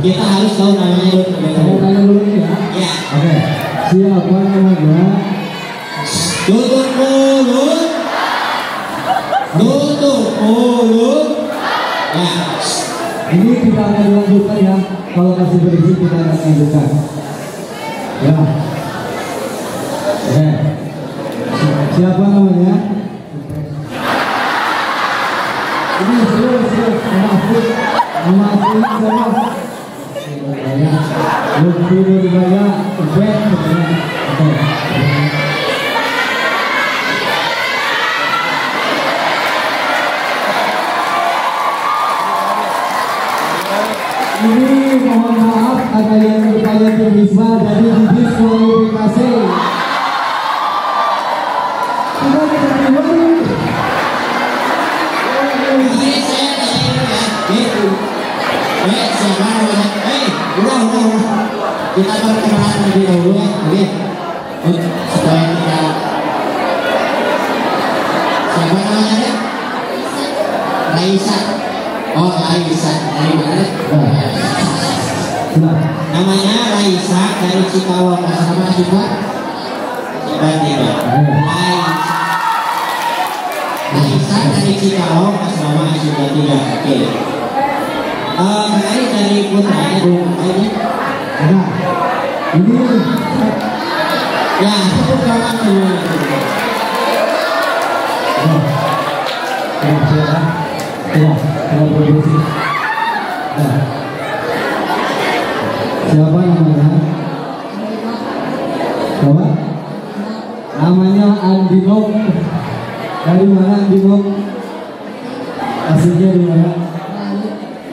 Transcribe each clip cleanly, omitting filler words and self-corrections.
Kita harus tahu namanya dulu. Saya tanya dulu ya. Ya. Oke. Siapa namanya? Tutup mulut. Tutup mulut. Ya. Ini kita akan lanjutkan ya. Kalau masih berizin kita akan lanjutkan. Ya. Oke. Siapa namanya? Ini serius. Nama asli siapa? Lutfi Nurbaya, Ubed. Oke. Ini mohon maaf ada yang bertanya ke Bisma dari diskualifikasi. Sudah kita kembali. Ini saya gitu. Siapa namanya? Udah. Kita perkenalan lebih dahulu ya. Oke. Supaya kita. Siapa namanya? Raisa. Oh, Raisa. Dari mana? Namanya Raisa dari Cikawang. Sama juga. Coba tidak. Raisa dari Cikawang. Sama juga tidak. Oke. Kali dari putranya dulu ini. Nah, ini Ya, sebut nama dulu. Siapa namanya? Coba. Namanya Andinok. Dari mana Andinok? Aslinya di mana?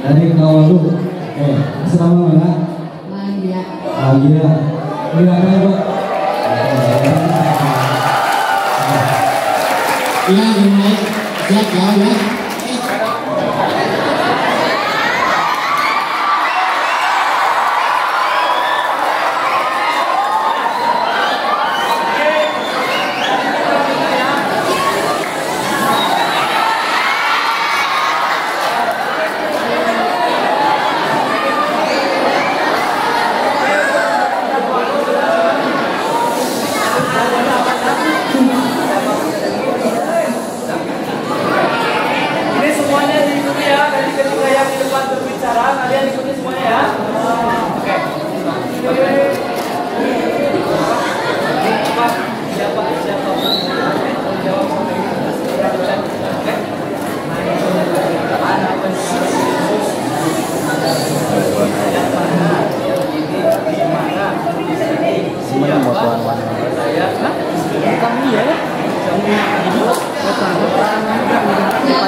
Dari Kawalu. Oke, selama mana? Magia. Ini apa ya, Pak? Iya, dimulai. Siap jauh ya.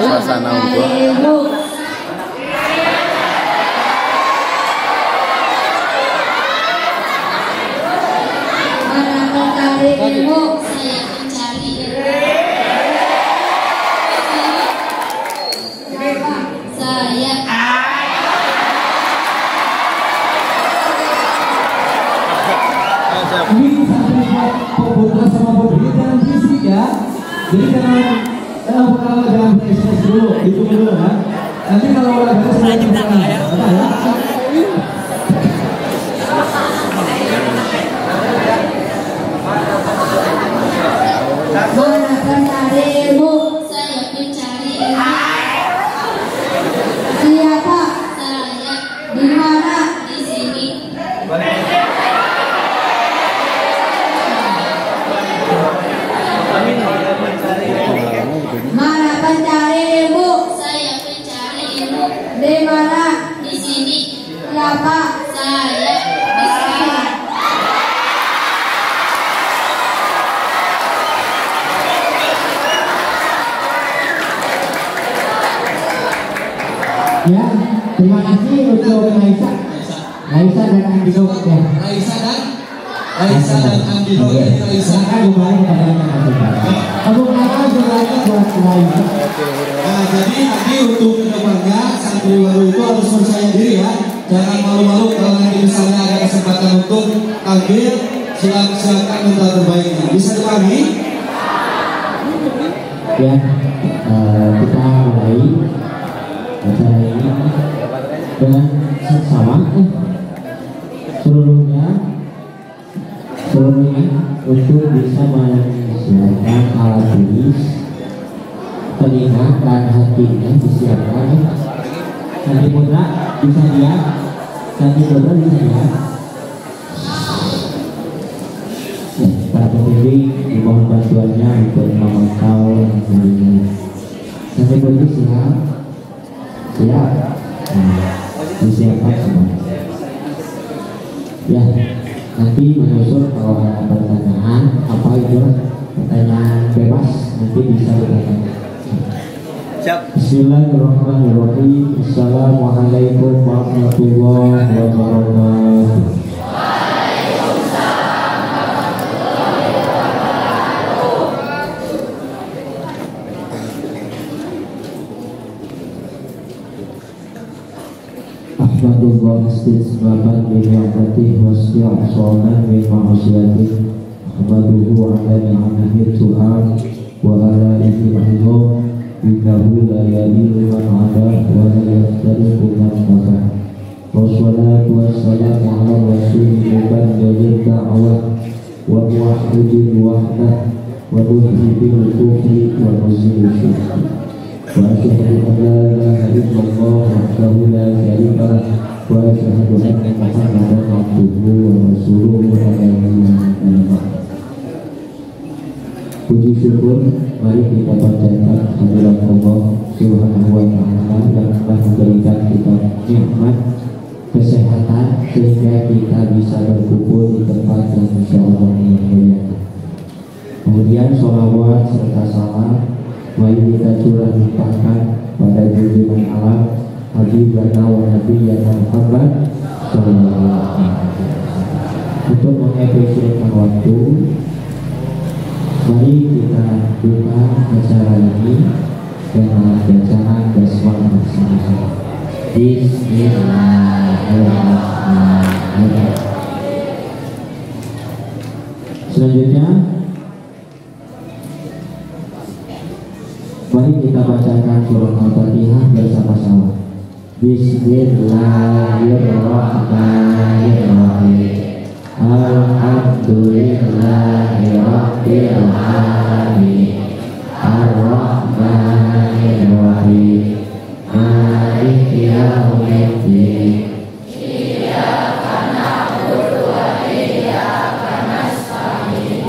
Suasana untuk ini sampai pembuka sama pembeli jangan fisik ya. Jadi jangan pertama jangan beres dulu, itu dulu ya. Nanti kalau udah beres lanjut ya. Mana pencari ilmu? Saya pencari ilmu. Siapa? Saya. Di mana? Di sini. Mana pencari ilmu? Saya pencari ilmu. Di mana? Di sini. Siapa? Saya. Di sini. Ya, terima kasih untuk Raisa dan Andino ya. Raisa dan Andino. Silakan kembali kepada yang mengajukan. Tepuk tangan semuanya buat Raisa. Nah, jadi nanti untuk kedepannya santri baru itu harus percaya diri ya. Jangan malu-malu kalau nanti misalnya ada kesempatan untuk tampil, silakan minta terbaiknya. Bisa dipahami? Ya, kita mulai acara ini dengan sama seluruhnya untuk bisa menyiapkan alat tulis, telinga dan hatinya disiapkan. Nanti putra bisa lihat, ya, para pembimbing dimohon bantuannya untuk memantau ini. Nanti putra siap, disiapkan semua. Ya, nanti menyusul kalau ada pertanyaan apa itu pertanyaan bebas nanti bisa ditanyakan. Bismillahirrahmanirrahim. Assalamualaikum warahmatullahi wabarakatuh. Ahmadullah istighfar bi ni'matihi wa istighfaran bi ma'asiyatihi. Ahmaduhu ala ni'amihi tu'am wa ala ihtimahillah. Innahu la yadillu man ada wa la yaftariqu man kafar. Wassalatu wassalamu ala rasulil mubayyil da'wah wa muwahhidil wahdah wa muhibbil kufri wa muzilil syirk. Wa asyhadu an la ilaha illallah wahdahu la syarika lah wa asyhadu anna Muhammadan abduhu wa rasuluhu alaihi. Puji syukur mari kita panjatkan hadirat Allah Subhanahu wa ta'ala yang telah memberikan kita nikmat kesehatan sehingga kita bisa berkumpul di tempat yang insyaallah mulia. Kemudian sholawat serta salam mari kita curah limpahkan pada junjungan alam Habib lana wa nabiyyana Muhammad sallallahu alaihi wasallam. Untuk mengefisienkan waktu, mari kita buka acara ini dengan bacaan basmalah bersama-sama. Bismillahirrahmanirrahim. Selanjutnya, mari kita bacakan surah Al-Fatihah bersama-sama. Bismillahirrahmanirrahim. Alhamdulillahirabbil alamin. Ar-Rahmanir-Rahim. Maliki yaumiddin. Iyyaka na'budu wa iyyaka nasta'in.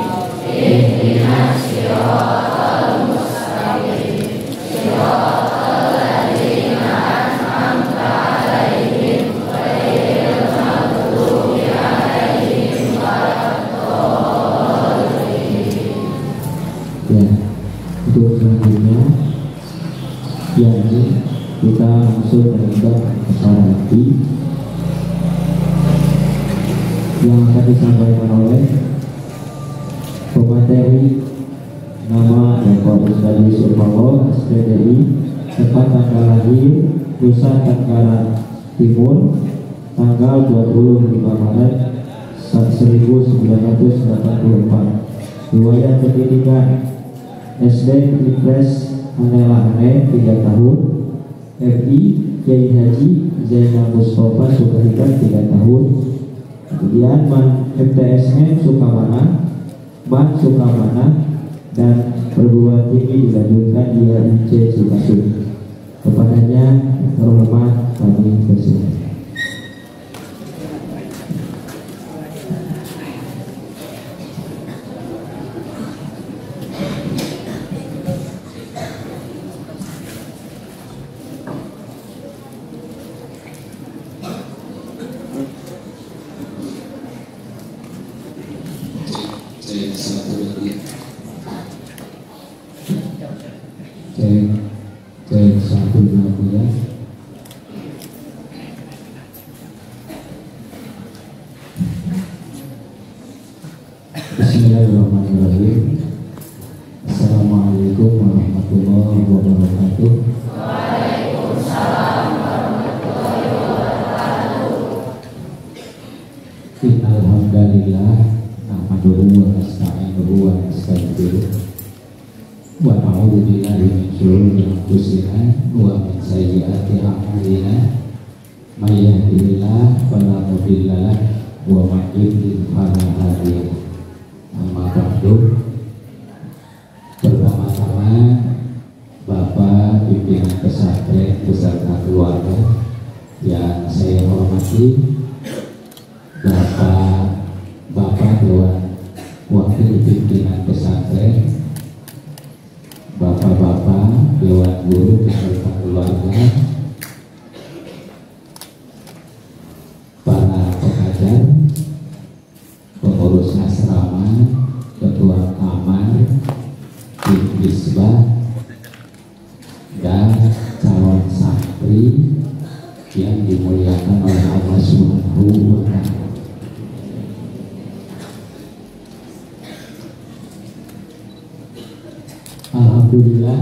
Ihdinas siratal mustaqim. Siratal ladzina an'amta 'alaihim ghairil maghdubi 'alaihim waladdallin. Ya, untuk selanjutnya yakni kita langsung mendengar acara inti yang akan disampaikan oleh pemateri nama Bapak Ustaz Yusuf Pawon SPDI, tempat tanggal lahir Nusa Tenggara Timur tanggal 25 Maret 1984. Riwayat pendidikan SD Impres Anela Ane 3 tahun, FI Kiai Haji Zainal Mustafa Sukahikam 3 tahun, kemudian MTSN Sukamana, Man Sukamana, dan perguruan tinggi dilanjutkan di IC Cikasur. Kepadanya terhormat kami bersilakan. Cek satu lagi ya. Bismillahirrahmanirrahim. Assalamualaikum warahmatullahi wabarakatuh. Waalaikumsalam warahmatullahi wabarakatuh. Alhamdulillah, nahmaduhu wa nasta'inuhu wa nastaghfiruh. Wa na'udzu billahi min syururi anfusina wa min sayyiati a'malina. may yahdihillahu fala mudilla lahu wa may yudlil fala hadiya lahu. Amma ba'du. Pertama-tama Bapak pimpinan pesantren beserta keluarga yang saya hormati, Bapak Dewan Wakil Pimpinan Pesantren, Bapak-bapak Dewan Guru beserta keluarga, para pengajar, pengurus asrama, ketua kamar, tim hisbah, dan calon santri yang dimuliakan oleh Allah Subhanahu wa Ta'ala. Alhamdulillah,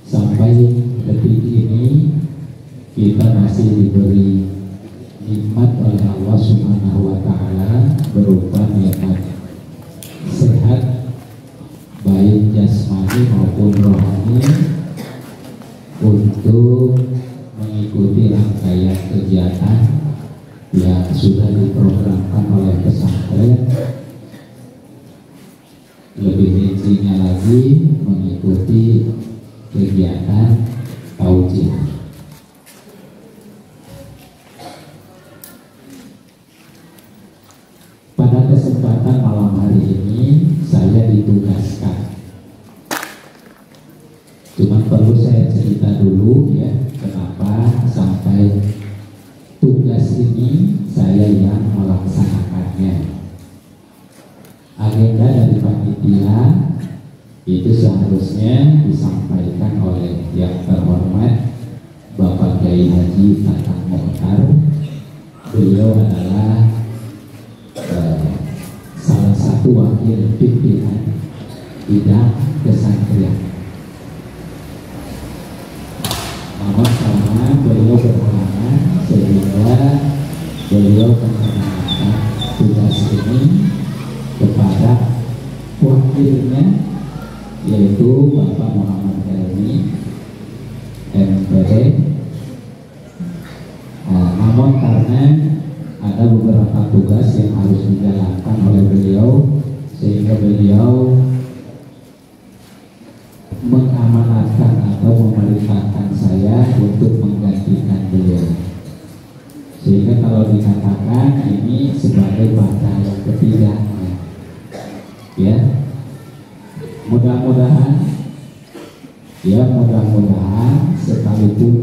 sampai detik ini kita masih diberi nikmat oleh Allah Subhanahu wa Ta'ala berupa nikmat sehat baik jasmani maupun rohani untuk mengikuti rangkaian kegiatan yang sudah diprogramkan oleh pesantren. Lebih rincinya lagi mengikuti kegiatan taujiah. Pada kesempatan malam hari ini saya ditugaskan. Cuma perlu saya cerita dulu ya, kenapa sampai tugas ini saya yang melaksanakannya. Agenda dari panitia itu seharusnya disampaikan oleh yang terhormat Bapak Kiai Haji Tatang Mokhtar. Beliau adalah salah satu wakil pimpinan bidang pesantren. Namun karena beliau berhalangan sehingga beliau mengerjakan tugas ini kepada wakilnya, yaitu Bapak Muhammad Helmi MPD. Namun karena ada beberapa tugas yang harus dijalankan oleh beliau, sehingga beliau mengamanatkan atau memerintahkan saya untuk menggantikan beliau. Sehingga kalau dikatakan ini sebagai bantah yang ketiga, ya, mudah-mudahan sekalipun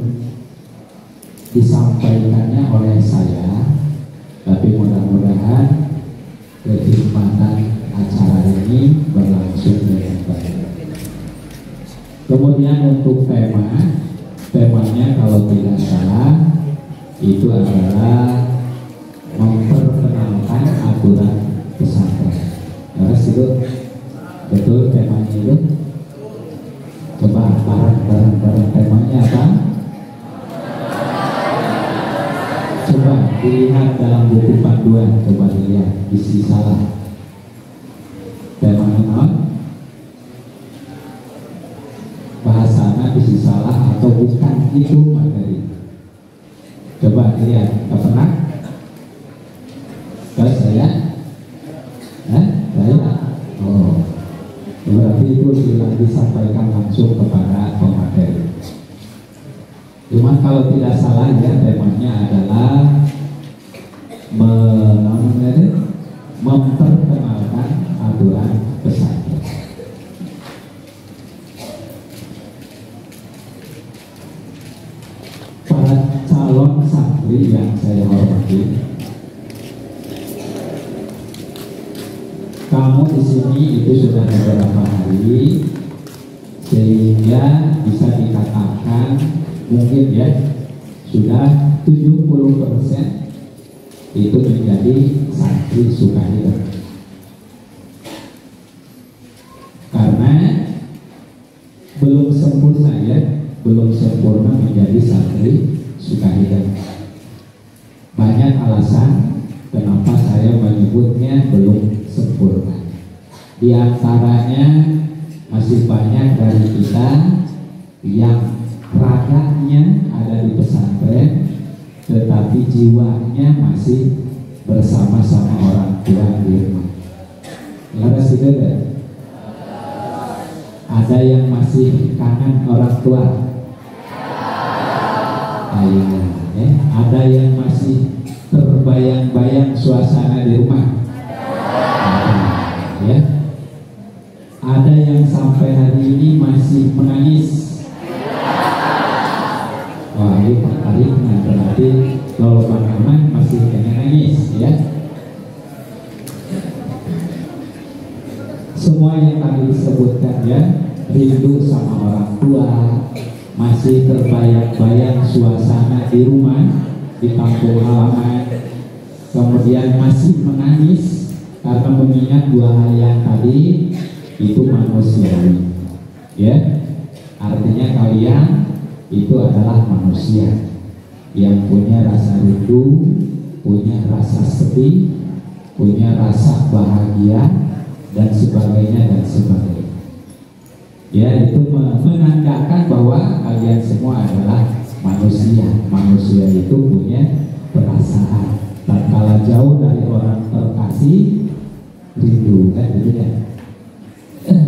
disampaikannya oleh saya, tapi mudah-mudahan kekhidmatan acara ini berlangsung dengan baik. Kemudian untuk temanya kalau tidak salah itu adalah memperkenalkan aturan pesantren. Harus itu betul temanya itu. Coba bareng temanya apa? Coba dilihat dalam buku panduan, coba dilihat isi salah. Temanya apa? Bahasanya isi salah atau bukan itu materi. Coba dilihat, pernah? Kalau saya? Oh, berarti itu sudah disampaikan langsung kepada pemateri. Cuma kalau tidak salah ya, temanya adalah memperkenalkan aturan pesantren. Para calon santri yang saya hormati, kamu di sini itu sudah beberapa hari, sehingga bisa dikatakan mungkin ya sudah 70% itu menjadi santri Sukahidah. Karena belum sempurna ya, belum sempurna menjadi santri Sukahidah. Banyak alasan kenapa saya menyebutnya belum sempurna. Di antaranya masih banyak dari kita yang raganya ada di pesantren, tetapi jiwanya masih bersama-sama orang tua di rumah. Laras itu kan? Ada yang masih kangen orang tua? Ya. Ada yang masih terbayang-bayang suasana di rumah? Ya. Ada yang sampai hari ini masih menangis? Wah, ini Pak Ari berarti kalau Bang Aman masih pengen nangis, ya. Semua yang tadi disebutkan, ya, rindu sama orang tua, masih terbayang-bayang suasana di rumah, di kampung halaman, kemudian masih menangis karena mengingat dua hal yang tadi, itu manusiawi, ya. Artinya kalian itu adalah manusia yang punya rasa rindu, punya rasa sedih, punya rasa bahagia, dan sebagainya dan sebagainya. Ya, itu menandakan bahwa kalian semua adalah manusia. Manusia itu punya perasaan. Tatkala jauh dari orang terkasih, rindu, kan gitu ya.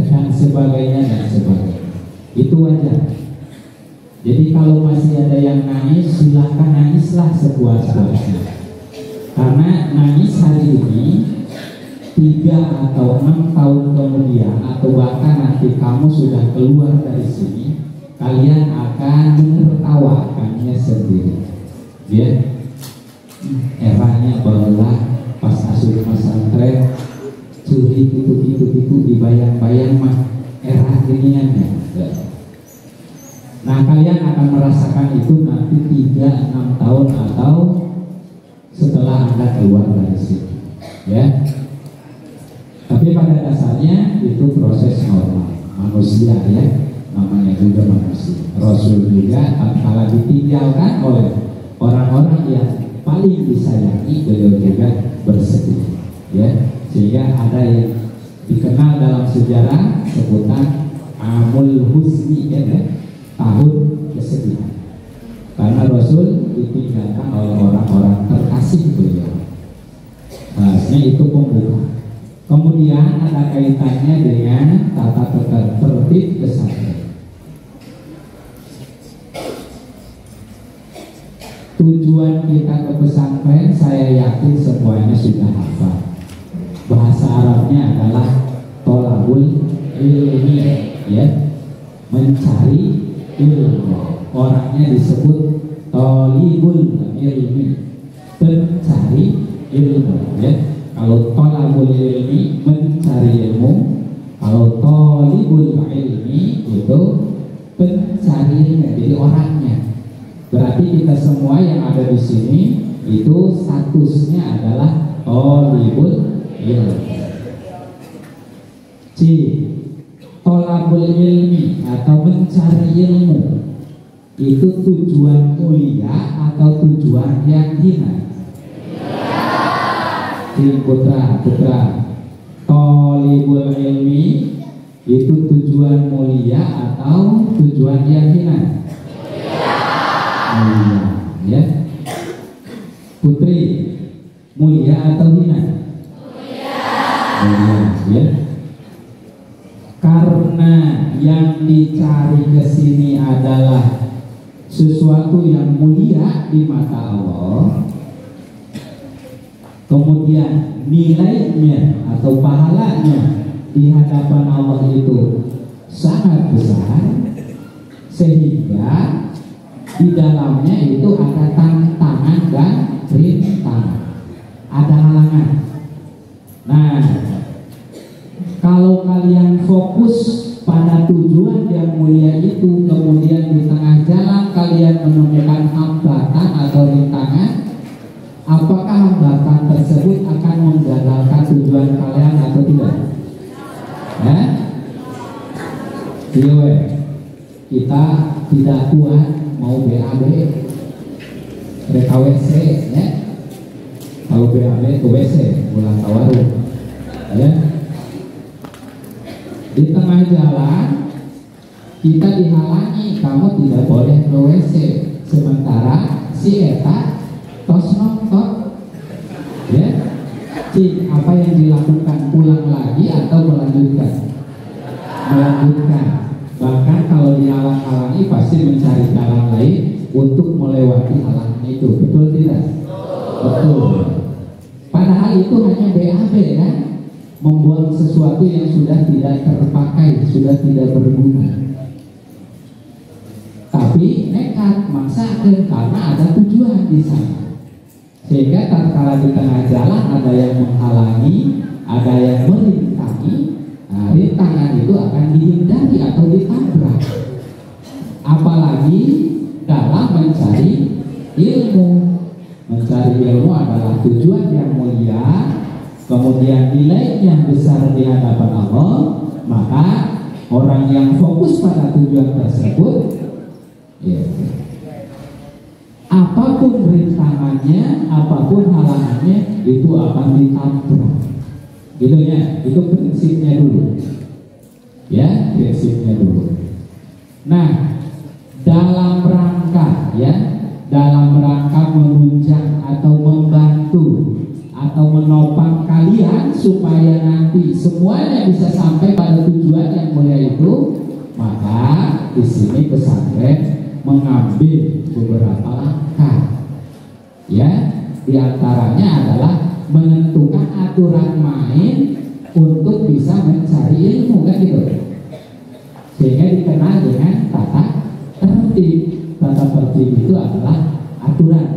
Dan sebagainya dan sebagainya. Itu wajar. Jadi kalau masih ada yang nangis, silahkan nangislah sepuas-puasnya. Karena nangis hari ini 3 atau 6 tahun kemudian, atau bahkan nanti kamu sudah keluar dari sini, kalian akan menertawakannya sendiri. Ya, eranya barulah pas asuh pesantren, curi itu dibayang-bayang mah era giniannya. Nah, kalian akan merasakan itu nanti 3-6 tahun atau setelah Anda keluar dari sini, ya. Tapi pada dasarnya itu proses normal manusia, ya, namanya juga manusia. Rasul juga tatkala ditinggalkan oleh orang-orang yang paling disayangi, beliau juga bersedih, ya. Sehingga ada yang dikenal dalam sejarah sebutan Amul Husni, ya, tahun kesedihan, karena Rasul ditinggalkan oleh orang-orang terkasih beliau. Harusnya itu pembuka. Kemudian ada kaitannya dengan tata tertib pesantren. Tujuan kita ke pesantren, saya yakin semuanya sudah hafal. Bahasa Arabnya adalah tolabul ilmi, ya, mencari ilmu. Orangnya disebut tolibul ilmi, pencari ilmu, ya. Kalau tolabul ilmi mencari ilmu, kalau tolibul ilmi itu pencari ilmu, jadi orangnya. Berarti kita semua yang ada di sini itu statusnya adalah tolibul ilmi. C, tolabul ilmi atau mencari ilmu itu tujuan mulia atau tujuan yang hina? Putra, tolibul ilmi itu tujuan mulia atau tujuan yang hina? Mulia, ya. Putri, mulia atau hina? Mulia, ya. Karena yang dicari ke sini adalah sesuatu yang mulia di mata Allah, kemudian nilainya atau pahalanya di hadapan Allah itu sangat besar, sehingga di dalamnya itu ada tantangan dan rintangan, ada halangan. Nah, kalau kalian fokus pada tujuan yang mulia itu, kemudian di tengah jalan kalian menemukan hambatan atau rintangan, apakah hambatan tersebut akan menggagalkan tujuan kalian atau tidak? Kita tidak kuat mau BAB, BKWC, ya. Kalau BAB ke WC, pulang ke warung, ya. Di tengah jalan kita dihalangi, kamu tidak boleh ke WC, sementara si eta tos nonton, ya. Cik, apa yang dilakukan, ulang lagi atau melanjutkan? Melanjutkan. Bahkan kalau dihalang-halangi pasti mencari jalan lain untuk melewati halangan itu. Betul tidak? Betul. Padahal itu hanya BAB kan, membuang sesuatu yang sudah tidak terpakai, sudah tidak berguna. Tapi nekat maksakan karena ada tujuan di sana. Sehingga tatkala di tengah jalan ada yang menghalangi, ada yang merintangi, nah, rintangan itu akan dihindari atau ditabrak. Apalagi dalam mencari ilmu. Mencari ilmu adalah tujuan yang mulia, kemudian nilai yang besar di hadapan Allah. Maka orang yang fokus pada tujuan tersebut, ya, apapun rintangannya, apapun halangannya, itu akan ditabrak. Gitu ya, itu prinsipnya dulu. Ya, prinsipnya dulu. Nah, dalam rangka menunjang atau membantu atau menopang kalian supaya nanti semuanya bisa sampai pada tujuan yang mulia itu, maka di sini pesantren mengambil beberapa langkah. Ya, diantaranya adalah menentukan aturan main untuk bisa mencari ilmu, kan gitu. Sehingga dikenal dengan tata tertib. Tata tertib itu adalah aturan,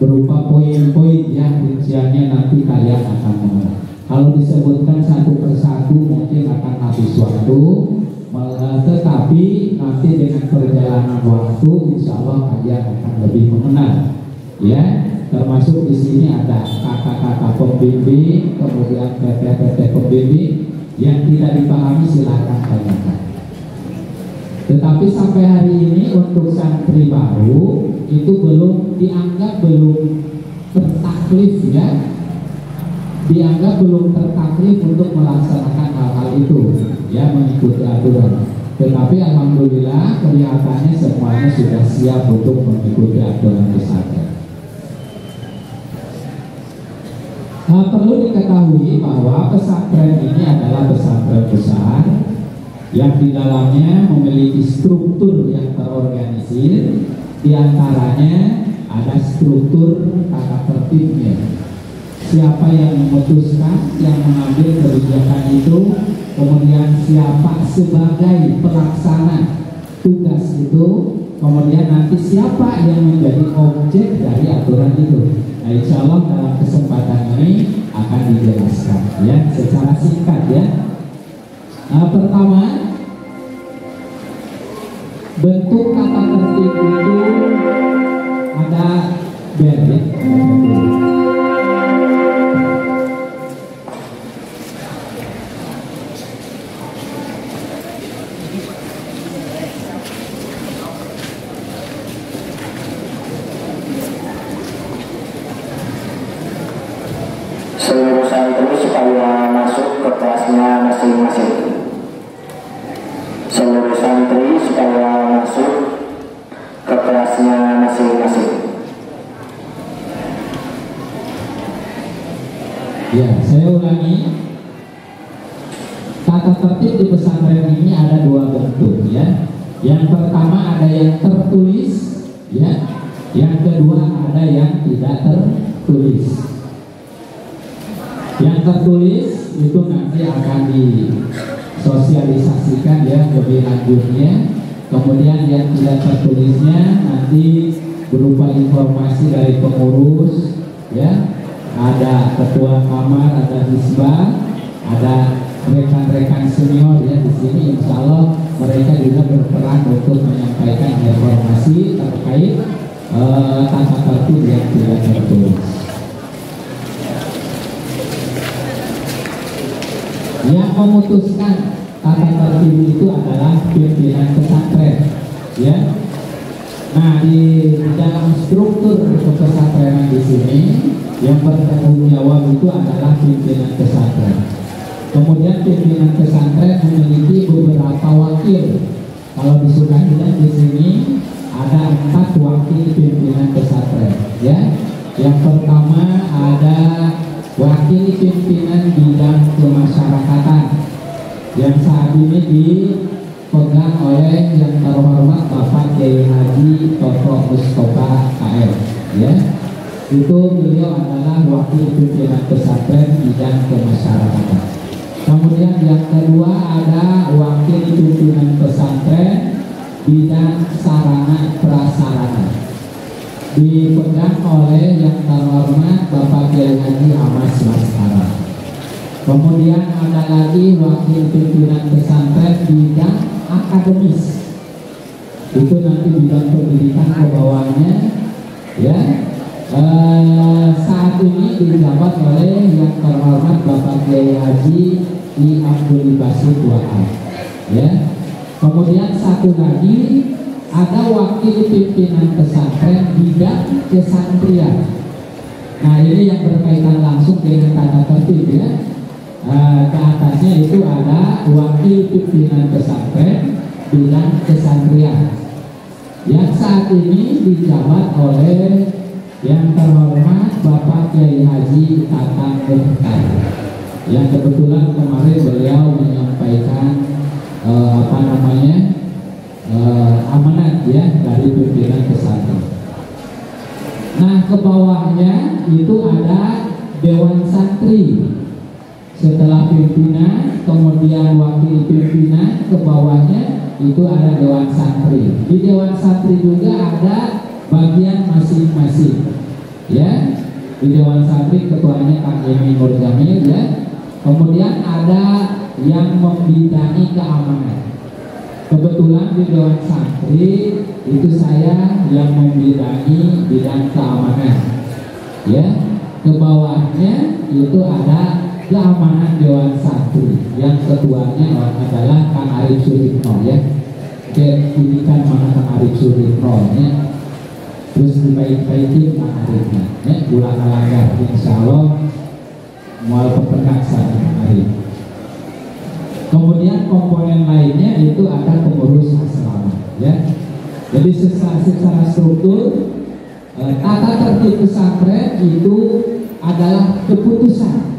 berupa poin-poin yang rinciannya nanti kalian akan mengenal. Kalau disebutkan satu persatu mungkin akan habis waktu, tetapi nanti dengan perjalanan waktu insya Allah kalian akan lebih mengenal. Ya, termasuk di sini ada kakak-kakak pembimbing, kemudian PT-PT pembimbing. Yang tidak dipahami silahkan tanyakan. Tetapi sampai hari ini untuk santri baru itu dianggap belum tertaklif, ya, dianggap belum tertaklif untuk melaksanakan hal-hal itu, ya, mengikuti aturan. Tetapi alhamdulillah kelihatannya semuanya sudah siap untuk mengikuti aturan pesantren. Perlu diketahui bahwa pesantren ini adalah pesantren besar yang di dalamnya memiliki struktur yang terorganisir. Di antaranya ada struktur tata tertibnya. Siapa yang memutuskan, yang mengambil kebijakan itu, kemudian siapa sebagai pelaksana tugas itu, kemudian nanti siapa yang menjadi objek dari aturan itu. Nah, insya Allah dalam kesempatan ini akan dijelaskan, ya, secara singkat, ya. Pertama, bentuk tata tertib itu ada berdek. Seluruh santri supaya masuk ke kelasnya masing-masing. Seluruh santri supaya masuk ke kelasnya masing-masing. Ya, saya ulangi. Tata tertib di pesantren ini ada dua bentuk, ya. Yang pertama ada yang tertulis, ya. Yang kedua ada yang tidak tertulis. Yang tertulis itu nanti akan disosialisasikan, ya, lebih lanjutnya. Kemudian yang tidak tertulisnya nanti berupa informasi dari pengurus, ya, ada ketua kamar, ada hisbah, ada rekan-rekan senior, ya, di sini insya Allah mereka juga berperan untuk menyampaikan informasi terkait tata tertib yang tidak tertulis. Yang memutuskan tata tertib itu adalah pimpinan pesantren, ya. Nah, di dalam struktur pesantren di sini yang bertanggung jawab itu adalah pimpinan pesantren. Kemudian pimpinan pesantren memiliki beberapa wakil. Kalau disukai di sini ada 4 wakil pimpinan pesantren, ya. Yang pertama ada wakil pimpinan bidang kemasyarakatan yang saat ini dipegang oleh yang terhormat Bapak Kiai Haji Toto Mustofa KM, ya. Itu beliau adalah wakil pimpinan pesantren bidang kemasyarakatan. Kemudian yang kedua ada wakil pimpinan pesantren bidang sarana prasarana, dipegang oleh yang terhormat Bapak Kiai Haji Ahmad Baskara. Kemudian ada lagi wakil pimpinan pesantren bidang akademis, itu nanti bidang pendidikan ke bawahnya, ya. Saat ini dijabat oleh yang terhormat Bapak Kiai Haji I Abdul Basir Wahab, ya. Kemudian satu lagi ada wakil pimpinan pesantren bidang kesantrian. Nah, ini yang berkaitan langsung dengan tata tertib, ya. Ke atasnya itu ada wakil pimpinan pesantren bidang kesantrian yang saat ini dijabat oleh yang terhormat Bapak Kiai Haji Tatang Berkah, yang kebetulan kemarin beliau menyampaikan amanat, ya, dari pimpinan pesantren. Nah, ke bawahnya itu ada Dewan Santri. Setelah pimpinan, kemudian wakil pimpinan, ke bawahnya itu ada Dewan Santri. Di Dewan Santri juga ada bagian masing-masing, ya. Di Dewan Santri ketuanya Kang Emi Nur Jamil, ya. Kemudian ada yang membidangi keamanan. Kebetulan di Dewan Santri itu saya yang membidangi bidang keamanan, ya. Ke bawahnya itu ada keamanan Dewan Santri yang ketuanya adalah Kang Arif Suripno, ya. Pendidikan mana Kang Arif Suripno, ya. Terus dibaik-baikin Kang Arifnya, ya. Ulang langgar, insya Allah mual peperkasa Kang Arif. Kemudian komponen lainnya itu ada pengurus asrama, ya. Jadi secara struktur tata tertib pesantren itu adalah keputusan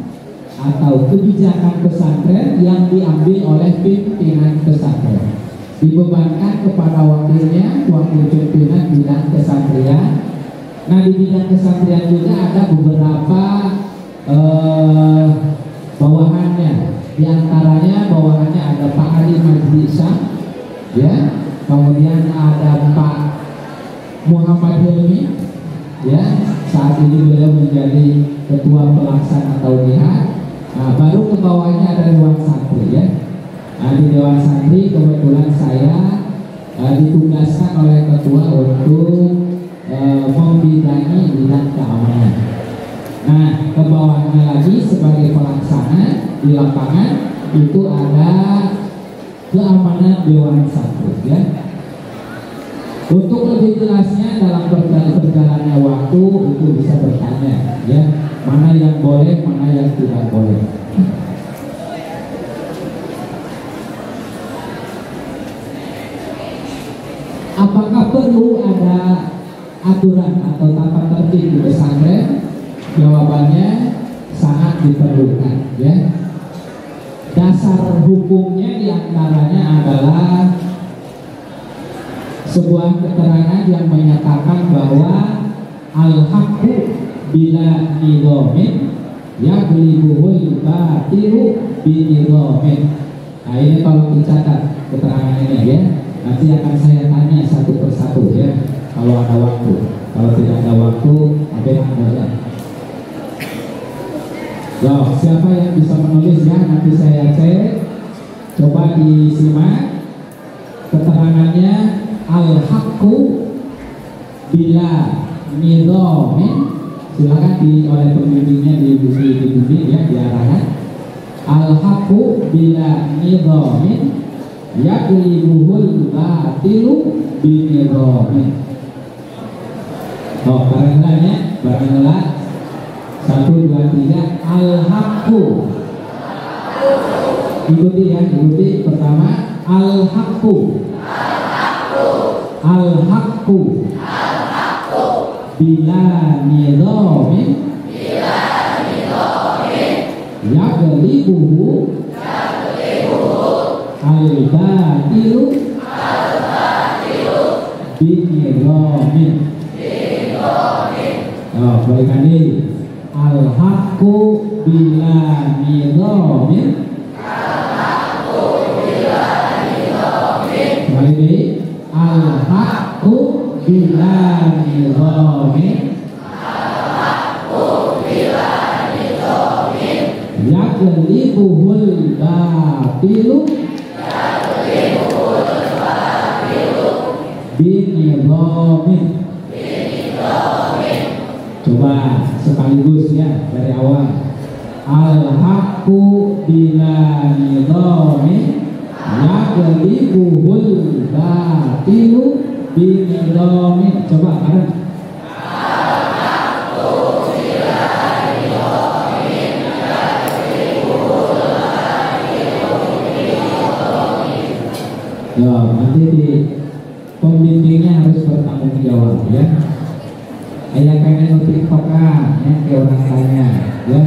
atau kebijakan pesantren yang diambil oleh pimpinan pesantren, dibebankan kepada wakilnya, wakil pimpinan bidang kesantrian. Nah, di bidang kesantrian juga ada beberapa bawahannya. Di antaranya bawahannya ada Pak Ali Majlisah, ya. Kemudian ada Pak Muhammad Hilmi, ya. Saat ini beliau menjadi ketua pelaksana tauniyah. Nah, baru ke bawahnya ada Dewan Santri, ya. Nah, di Dewan Santri kebetulan saya ditugaskan oleh ketua untuk membidangi bidang keamanan. Nah, ke bawahnya lagi sebagai pelaksana di lapangan itu ada keamanan Dewan Santri, ya. Untuk lebih jelasnya dalam berjalannya waktu itu bisa bertanya, ya, mana yang boleh, mana yang tidak boleh. Apakah perlu ada aturan atau tata tertib di pesantren? Jawabannya sangat diperlukan, ya. Dasar hukumnya diantaranya adalah sebuah keterangan yang menyatakan bahwa al-haqqu bila nidhamin yaghlibuhul batilu binidhamin. Nah, ini tolong dicatat keterangan ini, ya. Nanti akan saya tanya satu persatu, ya, kalau ada waktu. Kalau tidak ada waktu, ada. Loh, siapa yang bisa menulis, ya? Nanti saya cek. Coba disimak keterangannya. Al-haqqu bila nidhamin. Silakan oleh pembimbingnya dibimbing, ya, diarahkan. Al-haqqu bila nidhamin yaghlibuhul batilu binidhamin. Oh, barangnya, baranglah. 1, 2, 3. Al-haqqu. Ikuti, ya, ikuti. Pertama, al-haqqu Al-haqqu bila nidhamin yaglibuhu al-batilu binidhamin. Oh, balikan diri. Al-haqqu bila nidhamin. Kembali diri. Al-haqqu bila nidhamin. Yaglibuhul batilu binidhamin. Coba sekaligus ya dari awal. Al-haqqu bila nidhamin yaglibuhul batilu binidhamin. Coba bareng. Ya, nanti di pembimbingnya harus bertanggung jawab ya. Ayah pengen ngetik toka ya, ke orang tanya ya.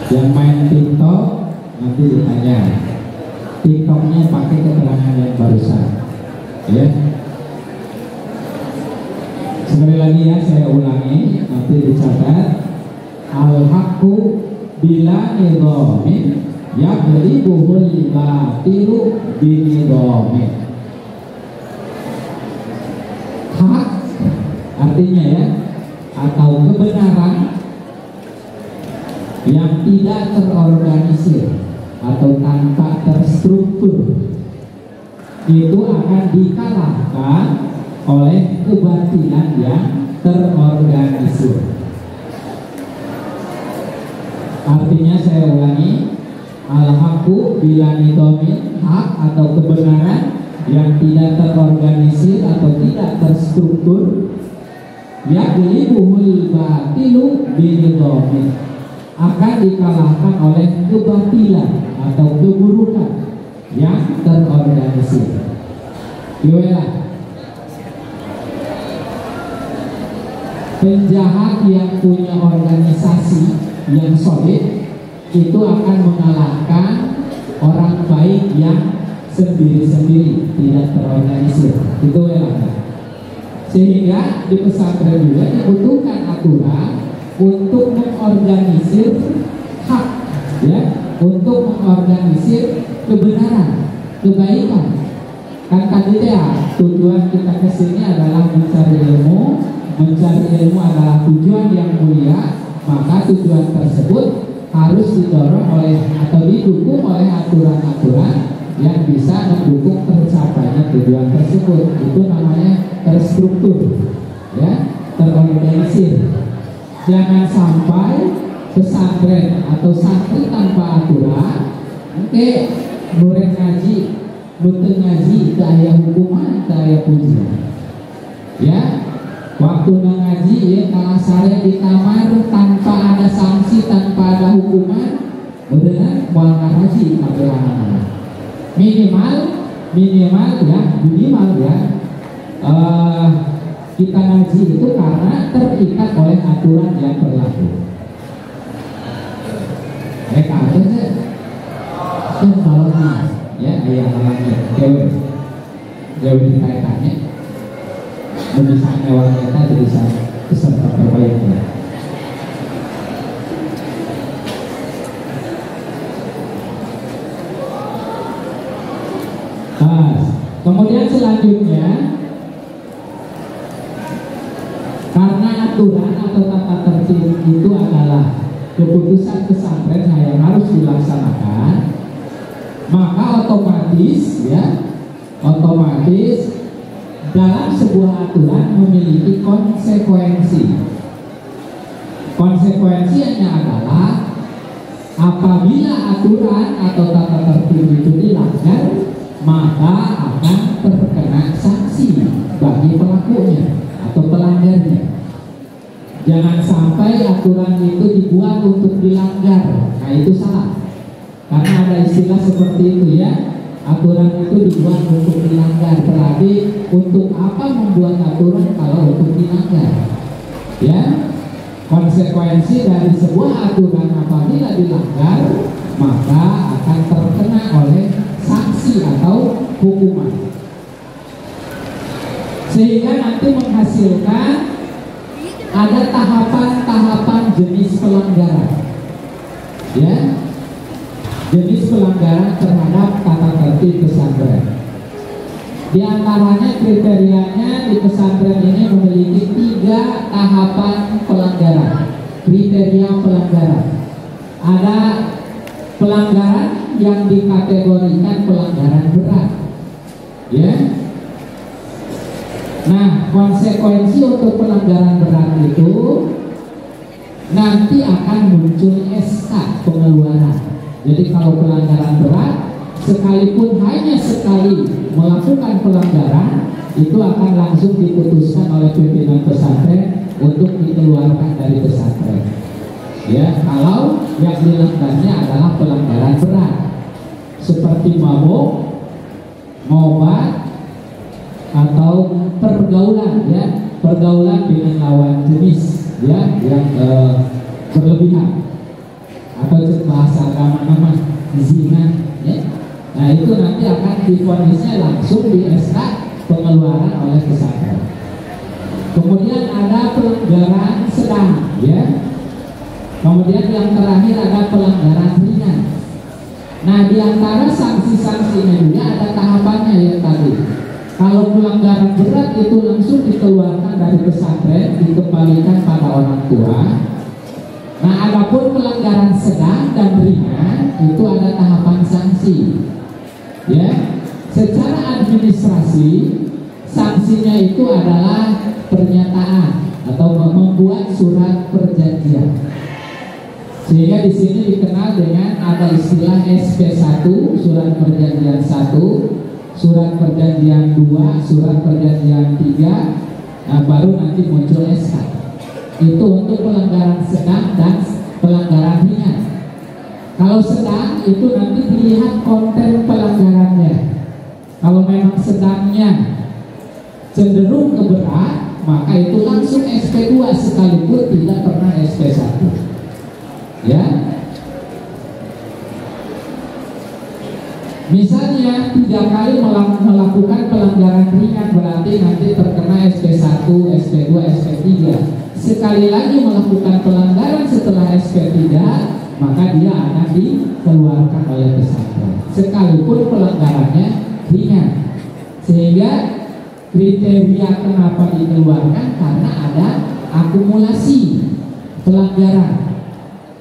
Yang main TikTok nanti ditanya. TikToknya pakai keterangan yang barusan ya. Sekali lagi ya saya ulangi, nanti dicatat. Al-haqqu bila nidhamin yaglibuhul batilu binidhamin. Hak artinya ya, atau kebenaran yang tidak terorganisir atau tanpa terstruktur itu akan dikalahkan oleh kebatilan yang terorganisir. Artinya saya ulangi, al-haqqu bila nidhamin, hak atau kebenaran yang tidak terorganisir atau tidak terstruktur, yaglibuhul batilu binidhamin, akan dikalahkan oleh kebatilan atau keburukan yang terorganisir. Gimana? Penjahat yang punya organisasi yang solid itu akan mengalahkan orang baik yang sendiri-sendiri tidak terorganisir. Itu ya. Sehingga di pesantren juga dibutuhkan aturan untuk mengorganisir hak ya, untuk mengorganisir kebenaran, kebaikan. Kan tadi ya tujuan kita kesini adalah mencari ilmu. Mencari ilmu adalah tujuan yang mulia, maka tujuan tersebut harus didorong oleh atau didukung oleh aturan-aturan yang bisa mendukung tercapainya tujuan tersebut. Itu namanya terstruktur ya, terorganisir. Jangan sampai pesantren atau santri tanpa aturan. Oke, murid ngaji, nuntut ngaji, daya hukuman, daya pujian ya. Waktu ngaji ya, kalau saya di kamar tanpa ada sanksi, tanpa ada hukuman, benar buang ngaji sampai anak-anak. Minimal ya, kita ngaji itu karena terikat oleh aturan yang berlaku. Mereka aja kan kalau ya ayah alami jauh dikaitannya. Misalnya wanita jadi peserta terbaiknya. Kemudian selanjutnya, karena aturan atau tata tertib itu adalah keputusan pesantren yang harus dilaksanakan, maka otomatis dalam sebuah aturan memiliki konsekuensi. Konsekuensinya adalah apabila aturan atau tata tertib itu dilanggar, maka akan terkena sanksi bagi pelakunya atau pelanggarnya. Jangan sampai aturan itu dibuat untuk dilanggar. Nah itu salah. Karena ada istilah seperti itu ya. Aturan itu dibuat untuk dilanggar. Berarti untuk apa membuat aturan kalau untuk dilanggar? Ya, konsekuensi dari sebuah aturan apabila dilanggar maka akan terkena oleh sanksi atau hukuman, sehingga nanti menghasilkan ada tahapan-tahapan jenis pelanggaran. Ya, jenis pelanggaran terhadap tata tertib pesantren. Di antaranya kriterianya di pesantren ini memiliki 3 tahapan pelanggaran. Kriteria pelanggaran. Ada pelanggaran yang dikategorikan pelanggaran berat. Ya. Nah, konsekuensi untuk pelanggaran berat itu nanti akan muncul SK pengeluaran. Jadi kalau pelanggaran berat, sekalipun hanya sekali melakukan pelanggaran, itu akan langsung diputuskan oleh pimpinan pesantren untuk dikeluarkan dari pesantren. Ya, kalau yang dilanggarnya adalah pelanggaran berat, seperti mabuk, ngobat, atau pergaulan, ya, pergaulan dengan lawan jenis, ya, yang berlebihan, atau bahasa agama nama zina, ya. Nah, itu nanti akan divonisnya langsung di SK pengeluaran oleh pesantren. Kemudian ada pelanggaran sedang, ya. Kemudian yang terakhir ada pelanggaran ringan. Nah, di antara sanksi-sanksinya juga ada tahapannya yang tadi. Kalau pelanggaran berat itu langsung dikeluarkan dari pesantren, dikembalikan pada orang tua. Nah, adapun pelanggaran sedang dan ringan itu ada tahapan sanksi. Ya, secara administrasi sanksinya itu adalah pernyataan atau membuat surat perjanjian. Sehingga di sini dikenal dengan ada istilah SP1, surat perjanjian 1, surat perjanjian 2, surat perjanjian 3, nah baru nanti muncul SK. Itu untuk pelanggaran sedang dan pelanggaran ringan. Kalau sedang itu nanti dilihat konten pelanggarannya. Kalau memang sedangnya cenderung ke berat, maka itu langsung SP2 sekalipun tidak pernah SP1. Ya, misalnya 3 kali melakukan pelanggaran ringan berarti nanti terkena SP1, SP2, SP3. Sekali lagi melakukan pelanggaran setelah SP3, maka dia akan dikeluarkan oleh pesantren sekalipun pelanggarannya ringan. Sehingga kriteria kenapa dikeluarkan karena ada akumulasi pelanggaran.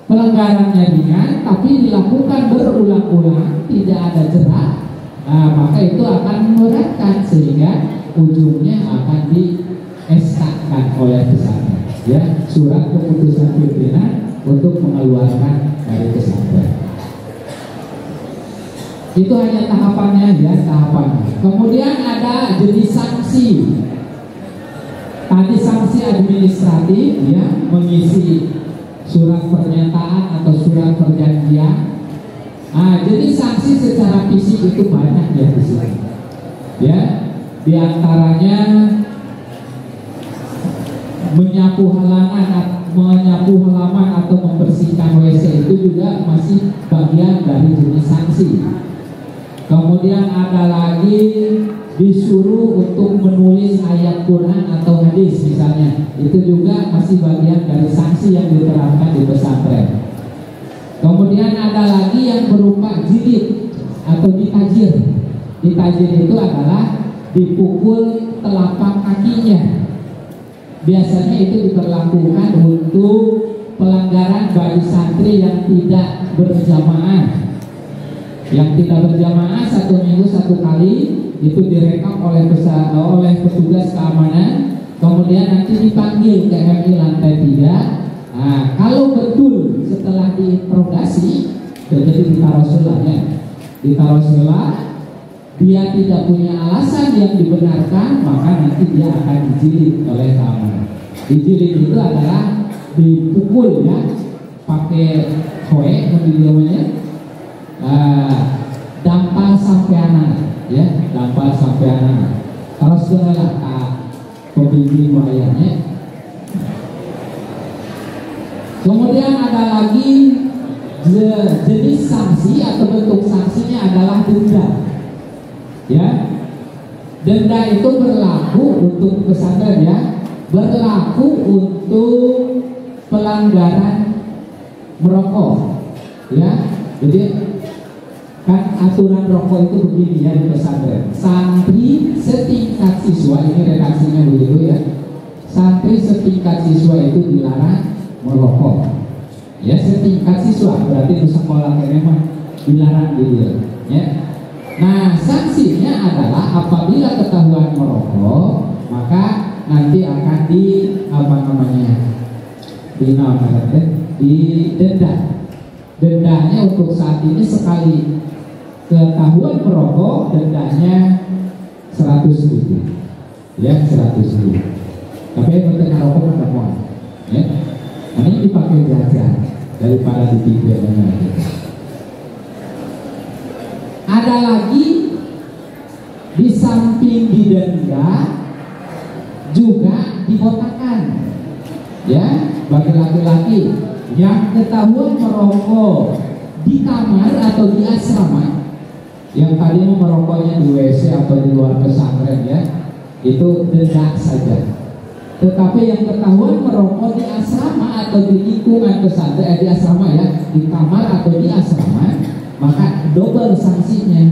Pelanggarannya ringan tapi dilakukan berulang-ulang, tidak ada jerak, nah maka itu akan memberatkan sehingga ujungnya akan di-SK-kan oleh pesantren, ya, surat keputusan pimpinan untuk mengeluarkan dari pesantren. Itu hanya tahapannya, ya, tahapannya. Kemudian ada jenis sanksi. Tadi sanksi administratif, ya, mengisi surat pernyataan atau surat perjanjian. Nah, jadi sanksi secara fisik itu banyak ya di sini. Ya, di antaranya menyapu halaman atau membersihkan WC itu juga masih bagian dari jenis sanksi. Kemudian ada lagi disuruh untuk menulis ayat Quran atau hadis misalnya, itu juga masih bagian dari sanksi yang diterapkan di pesantren. Kemudian ada lagi yang berupa jilid atau ditajir. Ditajir itu adalah dipukul telapak kakinya. Biasanya itu diberlakukan untuk pelanggaran bagi santri yang tidak berjamaah. Yang tidak berjamaah 1 minggu 1 kali itu direkam oleh petugas keamanan, kemudian nanti dipanggil ke MI lantai 3. Nah, kalau betul setelah diinterogasi, jadi ditaruh selanya, dia tidak punya alasan yang dibenarkan, maka nanti dia akan dijilid oleh keamanan. Dijilid itu adalah dipukul, ya, pakai hoe namanya. dampal sampeanan, ya, dampal sampeanan. Kalau sudah kak pembimbing wayangnya. Kemudian ada lagi jenis sanksi atau bentuk sanksinya adalah denda. Ya, denda itu berlaku untuk pesantren, ya, berlaku untuk pelanggaran merokok, ya. Jadi kan aturan rokok itu begini ya di pesantren. Santri setingkat siswa, ini redaksinya begitu ya. Santri setingkat siswa itu dilarang merokok. Ya, setingkat siswa berarti di sekolah memang dilarang gitu ya. Nah, sanksinya adalah apabila ketahuan merokok, maka nanti akan di denda. Dendanya untuk saat ini sekali ketahuan merokok dendanya 100.000, ya, 100.000. Tapi yang penting merokok kan mau, ya. Nah, ini dipakai jajan daripada dipikirnya. Ada lagi di samping didenda juga dibotakan, ya, bagi laki-laki yang ketahuan merokok di kamar atau di asrama, yang tadi merokoknya di WC atau di luar pesantren, ya, itu denda saja. Tetapi yang ketahuan merokok di asrama atau di lingkungan pesantren, di asrama, ya, di kamar atau di asrama, maka double sanksinya.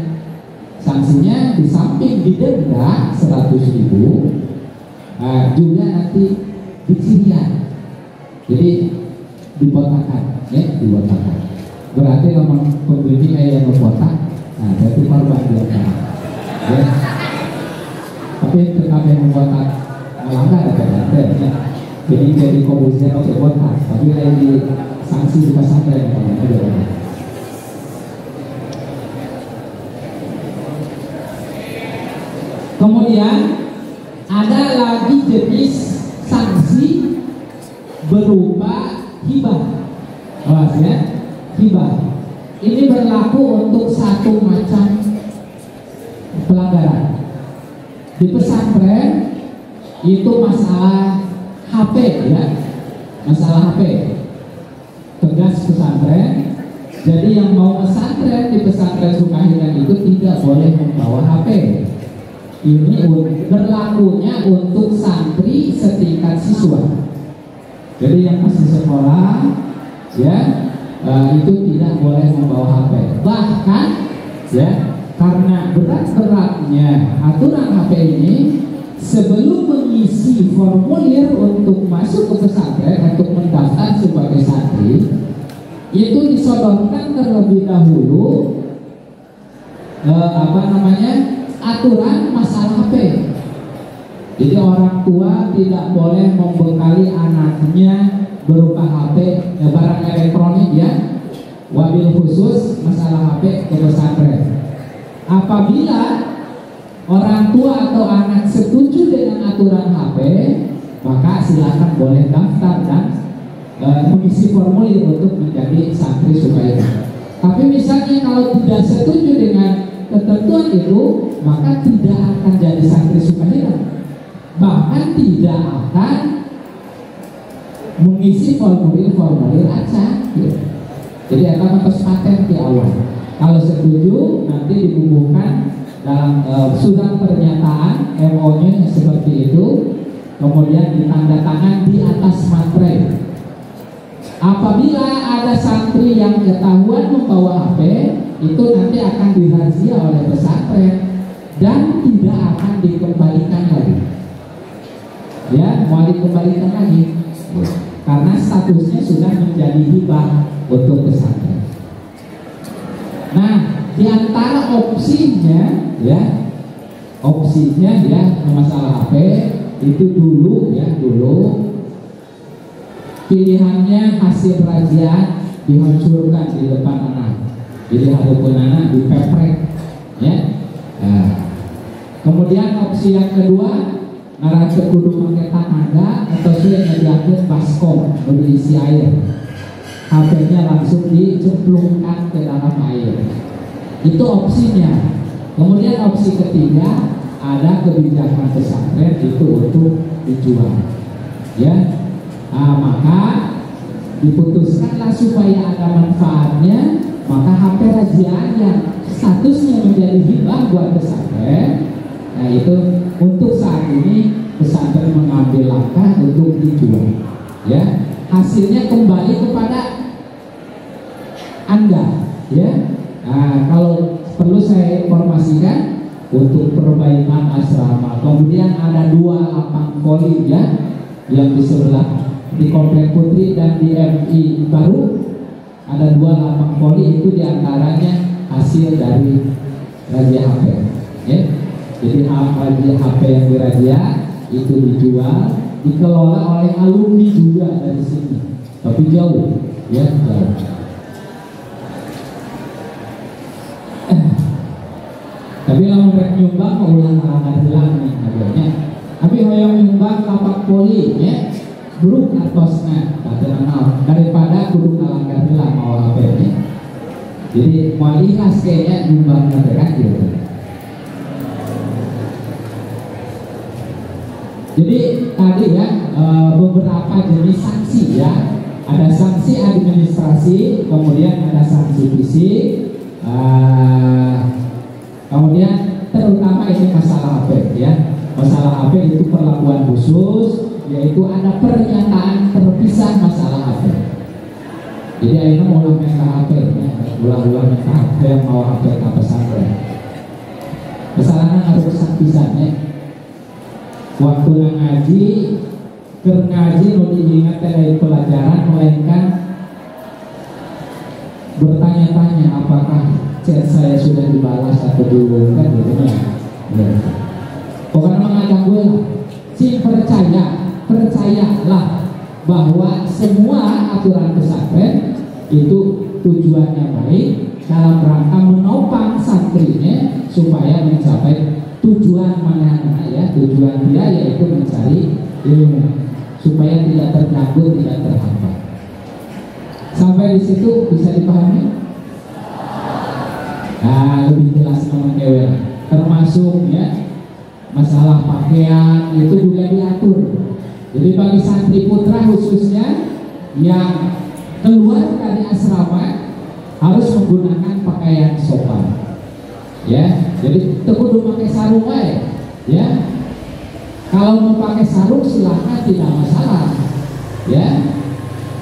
Sanksinya di samping didenda 100.000, juga nanti dicirian. Jadi dibotakan, ya, dibotakan. Berarti nomor pembimbing yang membotak, nah berarti korban dia, ya. Tapi ketika yang membotak melanggar ada pesantren, ya. Jadi komisinya oke botak, tapi lagi sanksi di pesantren, ya. Kemudian ada lagi jenis sanksi berupa hibah, awas ya, hibah. Ini berlaku untuk satu macam pelanggaran. Di pesantren itu masalah HP, ya, masalah HP. Tegas pesantren. Jadi yang mau pesantren di pesantren Sukahiran itu tidak boleh membawa HP. Ini berlakunya untuk santri setingkat siswa. Jadi yang masih sekolah, ya, itu tidak boleh membawa HP. Bahkan, ya, karena berat-beratnya aturan HP ini, sebelum mengisi formulir untuk masuk ke pesantren untuk mendaftar sebagai santri, itu disodorkan terlebih dahulu aturan masalah HP. Jadi orang tua tidak boleh membekali anaknya berupa HP, ya, barang elektronik, ya, wabil khusus masalah HP ke pesantren. Apabila orang tua atau anak setuju dengan aturan HP, maka silakan boleh daftar dan mengisi formulir untuk menjadi santri Sukahiran. Tapi misalnya kalau tidak setuju dengan ketentuan itu, maka tidak akan jadi santri Sukahiran, bahkan tidak akan mengisi formulir acak, gitu. Jadi akan atas paten di awal. Kalau setuju nanti dibubuhkan dalam surat pernyataan MO-nya seperti itu, kemudian ditandatangan di atas materai. Apabila ada santri yang ketahuan membawa HP, itu nanti akan dirazia oleh pesantren dan tidak akan dikembalikan lagi. Ya, mau dikembalikan lagi karena statusnya sudah menjadi hibah untuk pesantren. Nah, di antara opsinya, ya, masalah HP itu dulu pilihannya hasil razia dihancurkan di depan anak. Jadi hadapun anak dipeprek, ya. Nah, kemudian opsi yang kedua, narasi kudu pakai tanaga atau sudah nyediakan baskom berisi air. HP-nya langsung dicemplungkan ke dalam air. Itu opsinya. Kemudian opsi ketiga, ada kebijakan pesantren itu untuk dijual. Ya, maka diputuskanlah supaya ada manfaatnya, maka HP Rajian yang statusnya menjadi hibah buat pesantren, nah itu untuk saat ini pesantren mengambil langkah untuk dijual. Ya, hasilnya kembali kepada Anda. Ya, nah, kalau perlu saya informasikan untuk perbaikan asrama. Kemudian ada 2 lapang voli ya, yang di sebelah di Komplek Putri dan di MI baru ada 2 lapang voli, itu diantaranya hasil dari razia HP. Ya, jadi razia HP yang dirazia itu dijual, dikelola oleh alumni juga dari sini, tapi jauh ya, jauh. Tapi kalau mereka nyumbang mau ulang langgar hilang nih harganya. Tapi hoyong nyumbang lapak poli ya, buruk atosnya kata daripada kudu langgar hilang mau HP nya. Jadi mau ikhlas kayaknya nyumbang mereka gitu. Jadi tadi ya beberapa jenis sanksi ya. Ada sanksi administrasi, kemudian ada sanksi fisik. Kemudian terutama ini masalah HP ya. Masalah HP itu perlakuan khusus, yaitu ada pernyataan terpisah masalah HP. Jadi akhirnya mau main HP ya, ulang-ulang minta HP yang mau HP ke pesantren. Kesalahan harus pisahnya. Waktu ngaji, ngaji mau diingat dari pelajaran, melainkan bertanya-tanya apakah chat saya sudah dibalas atau belum, kan gitu ya. Pokoknya mengajak gue lah, si percayalah bahwa semua aturan pesantren itu tujuannya baik dalam rangka menopang santrinya supaya mencapai tujuan mana ya, tujuan dia yaitu mencari ilmu supaya tidak terganggu, tidak terhambat. Sampai di situ bisa dipahami? Nah, lebih jelas sama kewer, termasuk ya masalah pakaian itu juga diatur. Jadi bagi santri putra khususnya yang keluar dari asrama harus menggunakan pakaian sopan. Ya, jadi kudu pakai sarung ya. Kalau mau pakai sarung silahkan, tidak masalah. Ya,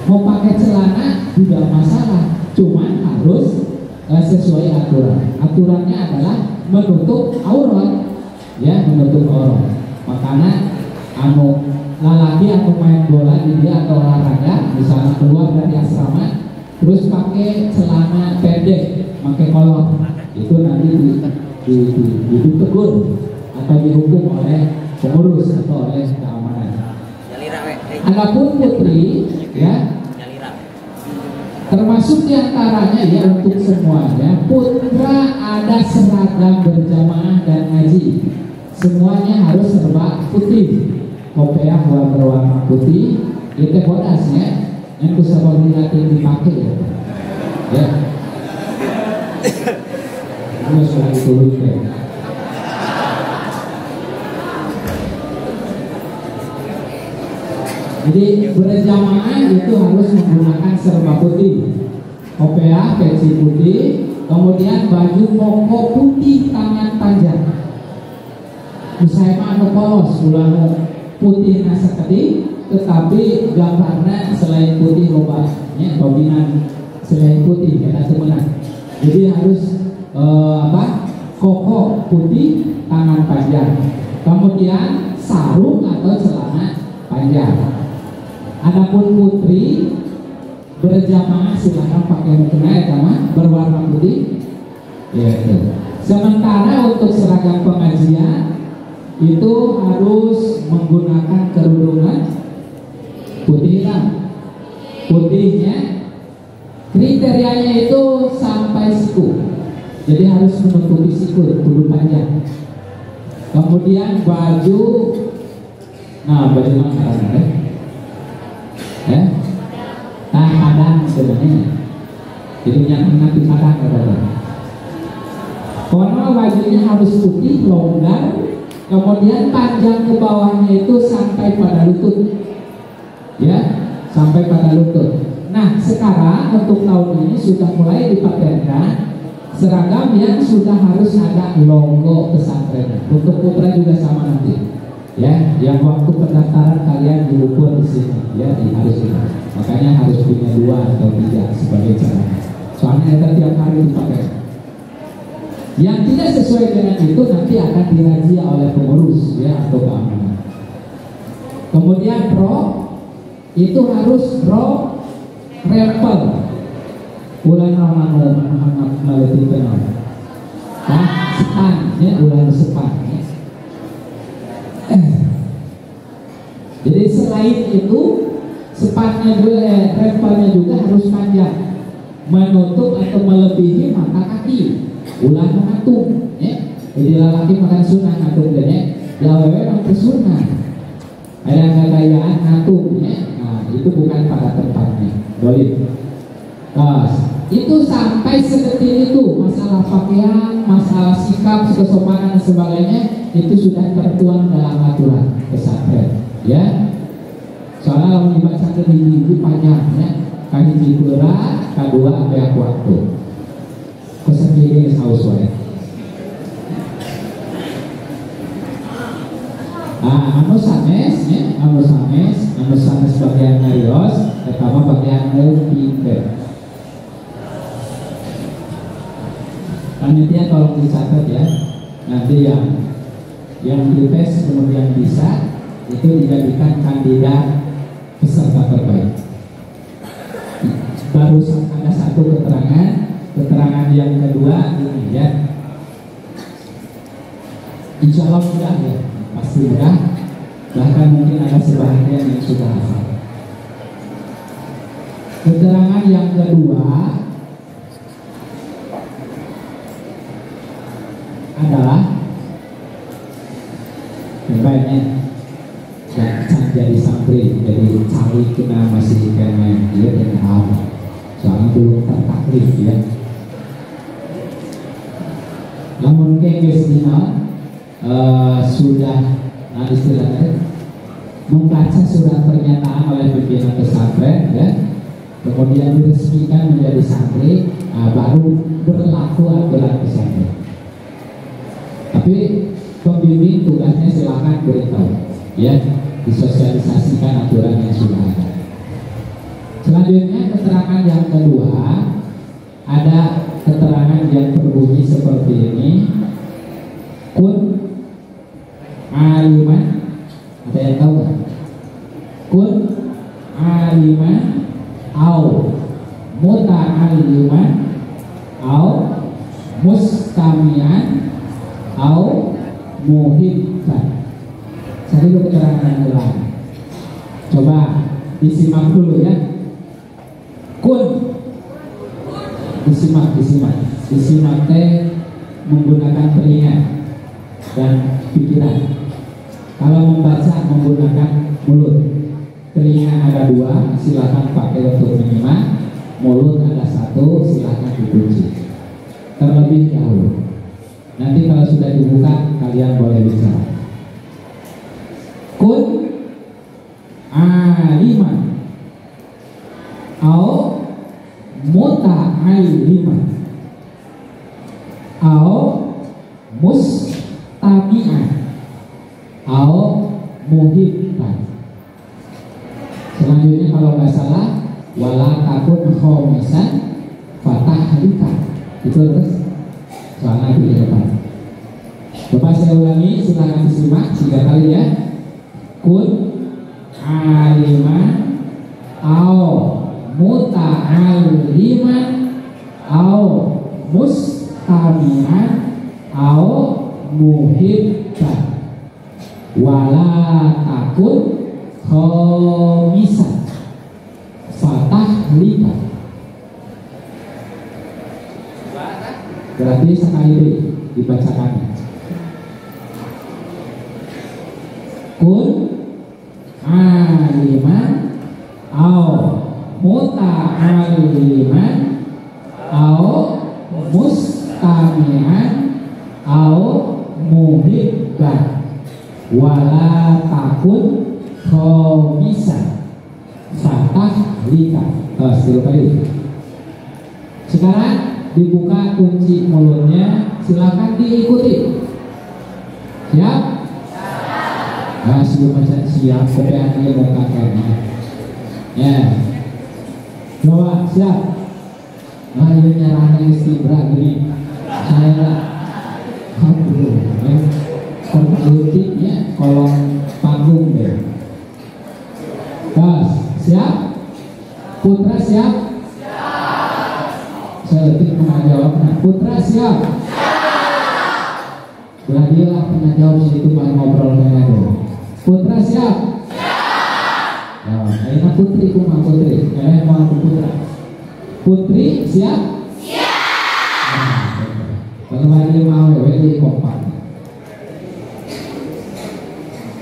mau pakai celana tidak masalah, cuman harus sesuai aturan. Aturannya adalah menutup aurat, ya, menutup aurat. Makanya lalaki atau main bola di dia atau olahraga, misalnya keluar dari asrama, terus pakai celana pendek, pakai kolor, itu nanti ditegur atau dihukum oleh pengurus atau oleh keamanan. Adapun putri, ya, termasuk diantaranya ya untuk semuanya, putra ada seragam berjamaah dan ngaji, semuanya harus serba putih, kopiah berwarna putih, itu bodasnya yang kusababilitas dipakai ya. Harus lagi turun ya. Jadi berjamaah itu harus menggunakan serba putih, kopiah, peci putih, kemudian baju koko putih tangan panjang. Misalnya polos, ulang putih nasa tadi, tetapi gambarnya selain putih lobanya, dominan selain putih kita temenan. Jadi harus koko putih tangan panjang, kemudian sarung atau celana panjang. Adapun putri berjamaah silahkan pakai mukena sama berwarna putih. Ya, sementara untuk seragam pengajian itu harus menggunakan kerudungan putih hitam. Putihnya kriterianya itu sampai siku, jadi harus menutupi siku, kudu panjang. Kemudian baju, baju mana? Padang sebenarnya, jadi yang nanti padang kata. kainnya harus putih, longgar, kemudian panjang ke bawahnya itu sampai pada lutut, ya, sampai pada lutut. Nah, sekarang untuk tahun ini sudah mulai dipatenkan seragam yang sudah harus ada logo pesantren. Untuk putra juga sama nanti, ya. Yang waktu pendaftaran kalian diukur di sini, ya, harus ini. Makanya harus punya 2 atau 3 sebagai cara. Soalnya kita tiap hari dipakai. Yang tidak sesuai dengan itu nanti akan dirazia oleh pengurus, ya, atau keamanan. Kemudian rok itu harus rok rempel. Ulang nama meleti penol. Nah, sepan, ya, ulang sepan. Ya. Jadi selain itu sepannya juga, rempelnya juga harus panjang, menutup atau melebihi mata kaki. Ulah mengatung, ya. Jadi lelaki makan sunnah ngatung deh, ya. Awewe makan sunnah. Ada kekayaan ngatung, ya. Nah, itu bukan pada tempatnya. Boleh. Itu sampai sedetil itu masalah pakaian, masalah sikap, kesopanan dan sebagainya itu sudah tertuang dalam aturan pesantren, ya. Soalnya kalau dibaca ke hiji panjang, ya. Kahiji berat, kedua banyak waktu. Kesendiri saus wae. Anu sanes, ya, anu sanes bagian ngarios, pertama bagian leutik. Panitia tolong dicatat, ya. Nanti yang dites kemudian bisa itu dijadikan kandidat peserta terbaik. Barusan ada satu keterangan yang kedua ini, ya. Insya Allah mudah, ya, pasti mudah. Bahkan mungkin ada sebagian yang sudah hafal. Keterangan yang kedua adalah baiknya jangan jadi santri, jadi cari kena masih kena dia dan awal, soalnya belum tertaklif, ya. Namun guys sudah istilahnya membaca surat pernyataan oleh pimpinan pesantren, ya, kemudian diresmikan menjadi santri, baru berlaku aturan pesantren. Tapi pembimbing tugasnya silakan beritahu, ya, disosialisasikan aturan yang sudah ada. Selanjutnya keterangan yang kedua, ada keterangan yang berbunyi seperti ini: kun aliman, ada yang tahu nggak? Kun aliman au muta'aliman au mustamian au muhibban. Saya dulu keterangan yang lain. Coba disimak dulu, ya. Kun, disimak teh menggunakan telinga dan pikiran. Kalau membaca menggunakan mulut. Telinga ada 2, silakan pakai untuk menyimak. Mulut ada 1, silakan dikunci terlebih dahulu. Nanti kalau sudah dibuka, kalian boleh bicara. Kun aliman au muta'aliman au mustami'an au muhibban. Selanjutnya kalau nggak salah, wala takun khomisan fatahlika. Itu terus soalnya di depan. Coba saya ulangi, silakan disimak 3 kali, ya. Kun aliman au muta'aliman au mustami'an au muhibban. Wala takun khomisan fatahlika. Berarti sekali dibacakan. Kun aliman au muta'aliman au mustami'an au muhibban wala takun khomisan fatah lika. Sekali kali. Sekarang dibuka kunci mulutnya, silakan diikuti. Siap? Nah, sebelum macam siap, kemudian dia mau kakeknya. Ya, coba siap. Nah, ini nyaranya istibra gini. Saya ya, kolong panggung deh. Terus, siap? Putra siap? Saya lebih pernah jawab. Putra siap? Beradilah pernah jawab situ main ngobrol dengan Putra siap? Nah, akhirnya putri kumah putri. Kalian mau aku putra? Putri siap? Kalau lagi mau di kompak.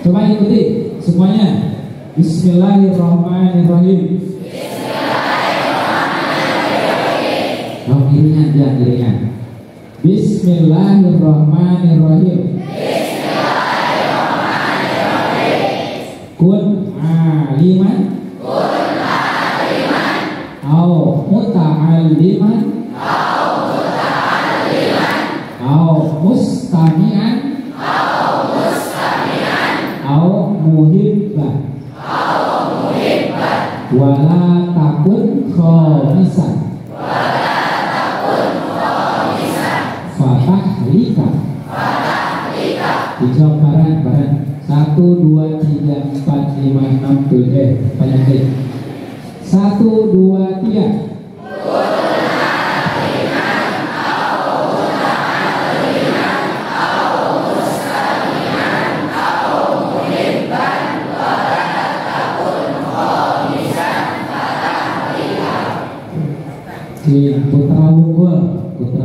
Coba ikuti semuanya. Bismillahirrahmanirrahim. Oh, iringan dia, iringan. Bismillahirrahmanirrahim. Kun aliman. Au muta'alliman. Au mustami'an. Au muhibban. Wala takun khomisan. Fatah lika. Dijawab bareng-bareng. 1, 2, 3, 4, 5, 6, 7. Penyakit 1, 2, 3. Putra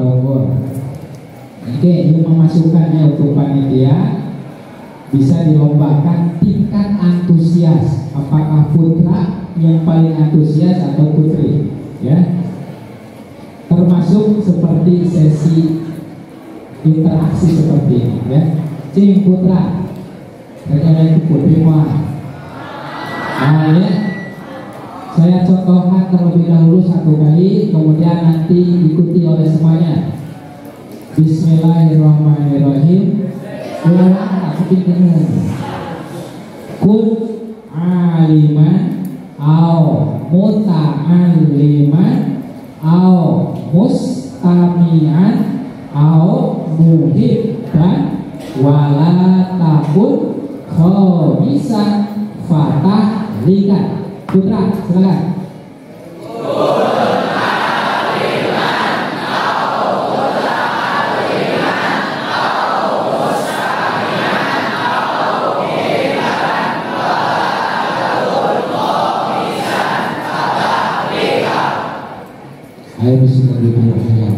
unggul. Oke, ini memasukkannya untuk panitia. Bisa dilombakan tingkat antusias. Apakah putra yang paling antusias atau putri? Ya, termasuk seperti sesi interaksi seperti ini. Ya, Cing putra, kayaknya itu putri mah. Nah, ya. Saya contohkan terlebih dahulu 1 kali, kemudian nanti diikuti oleh semuanya. Bismillahirrahmanirrahim. Kun aliman au muta'alliman au mustami'an au muhibban wala takun khomisan fatah lika. Putra, silakan. Ayo bisa dilihat ya.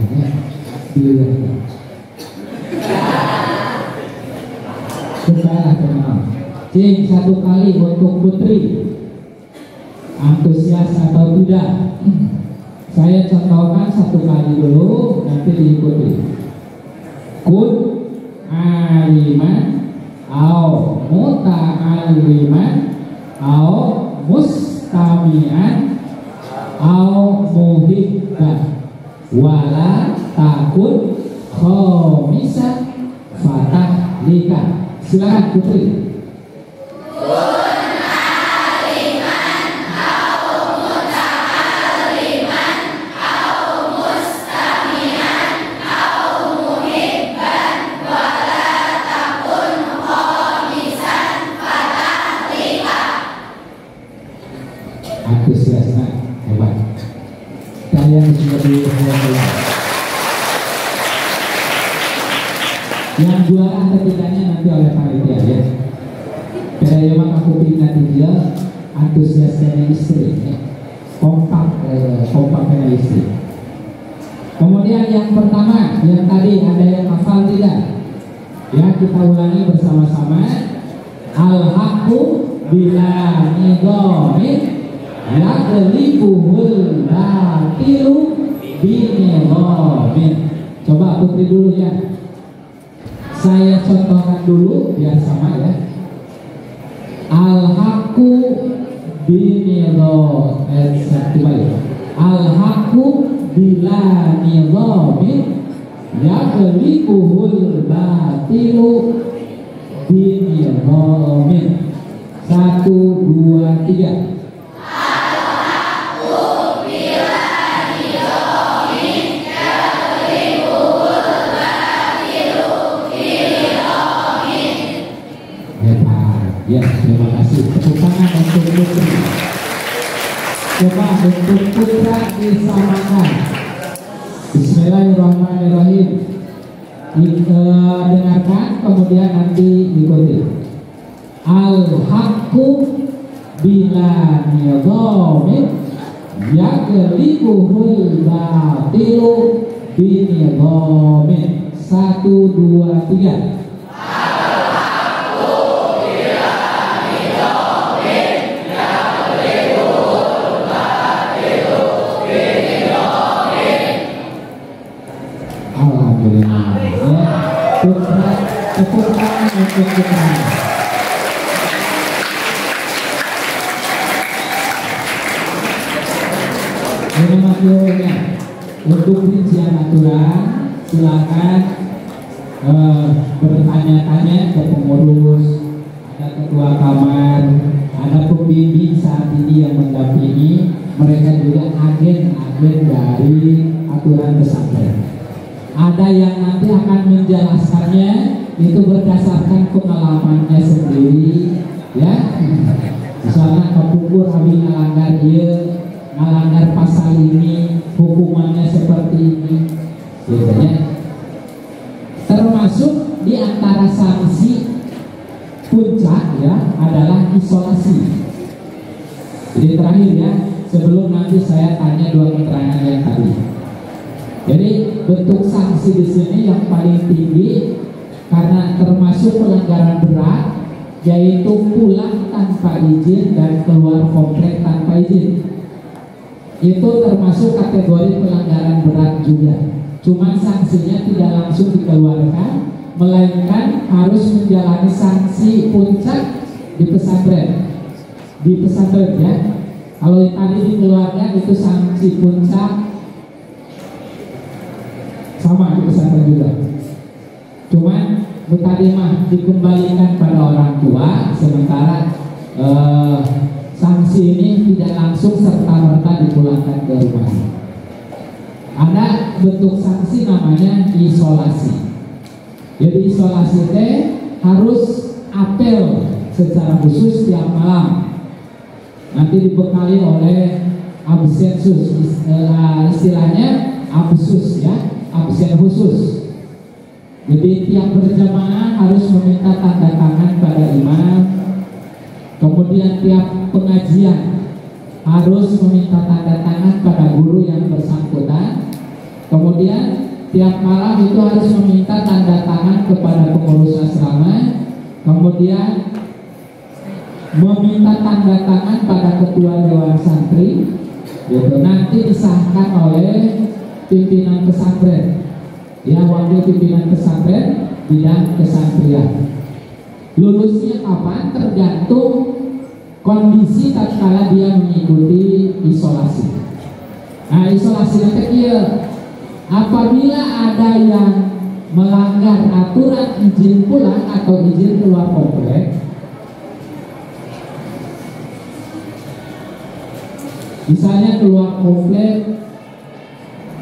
Cobalah kenal. Cing 1 kali untuk putri. Antusias atau tidak? Saya contohkan 1 kali dulu, nanti diikuti. Kun aliman au muta'alliman au mustami'an au muhibban wala takun khomisan fatah lika. Silakan putri. Antusiasnya hebat. Kalian sudah dihargai. Yang juara atau tidaknya nanti oleh panitia ya. Karena memang aku ingat dia antusiasnya istri, ya. Kompaknya istri. Kemudian yang pertama, yang tadi ada yang hafal tidak? Ya, kita ulangi bersama-sama. Al-haqqu bila nidhamin yaghlibuhul batilu binidhamin. Coba putri dulu ya. Saya contohkan dulu biar sama ya. Al-haqqu binidho Al-haqqu bila nidhamin yaglikuhul batilu binidhamin. 1, 2, 3. Ya, terima kasih. Tepuk tangan untuk Putri. Coba untuk putra disamakan. Bismillahirrahmanirrahim. Dengarkan, kemudian nanti ikuti. Al-haqqu bila nidhamin yaglikuhul batilu binidhamin. 1, 2, 3. Alhamdulillah. Ya, putra, tepuk tangan untuk putra. Ini materinya. Untuk rincian aturan, silakan bertanya-tanya ke pengurus, ada ketua kamar, ada pembimbing saat ini yang mendampingi. Mereka juga agen-agen dari aturan pesantren. Ada yang nanti akan menjelaskannya itu berdasarkan pengalamannya sendiri, ya. Misalnya kepungkur habis ngalanggar dia, ngalanggar pasal ini, hukumannya seperti ini, biasanya. Termasuk di antara sanksi puncak ya adalah isolasi. Jadi terakhir ya, sebelum nanti saya tanya 2 keterangan yang tadi. Jadi bentuk sanksi di sini yang paling tinggi karena termasuk pelanggaran berat, yaitu pulang tanpa izin dan keluar komplek tanpa izin. Itu termasuk kategori pelanggaran berat juga. Cuma sanksinya tidak langsung dikeluarkan, melainkan harus menjalani sanksi puncak di pesantren. Di pesantren ya. Kalau tadi dikeluarkan itu sanksi puncak sama di pesantren juga. Cuman mukadimah dikembalikan pada orang tua, sementara sanksi ini tidak langsung serta-merta dipulangkan ke rumah. Ada bentuk sanksi namanya isolasi. Jadi isolasi itu harus apel secara khusus tiap malam. Nanti dibekali oleh absensus, istilahnya absus ya, absen khusus. Jadi tiap berjamaah harus meminta tanda tangan pada imam. Kemudian tiap pengajian harus meminta tanda tangan pada guru yang bersangkutan. Kemudian tiap malam itu harus meminta tanda tangan kepada pengurus asrama. Kemudian meminta tanda tangan pada ketua dewan santri. Gitu. Nanti disahkan oleh pimpinan pesantren. Ya, wakil pimpinan pesantren bidang kesantrian. Lulusnya kapan tergantung kondisi tatkala dia mengikuti isolasi. Nah, isolasi kecil apabila ada yang melanggar aturan izin pulang atau izin keluar komplek, misalnya keluar komplek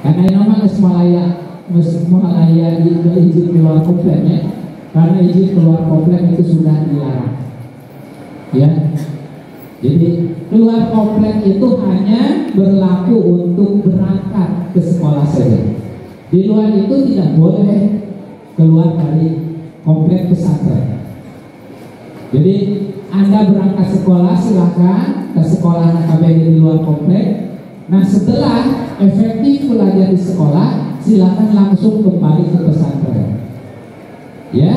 karena nama Malaya izin keluar kompleknya, karena izin keluar komplek itu sudah dilarang. Ya, jadi keluar komplek itu hanya berlaku untuk berangkat ke sekolah saja. Di luar itu tidak boleh keluar dari komplek pesantren. Jadi Anda berangkat sekolah silakan ke sekolah KBG di luar komplek. Nah, setelah efektif belajar di sekolah, silakan langsung kembali ke pesantren. Ya,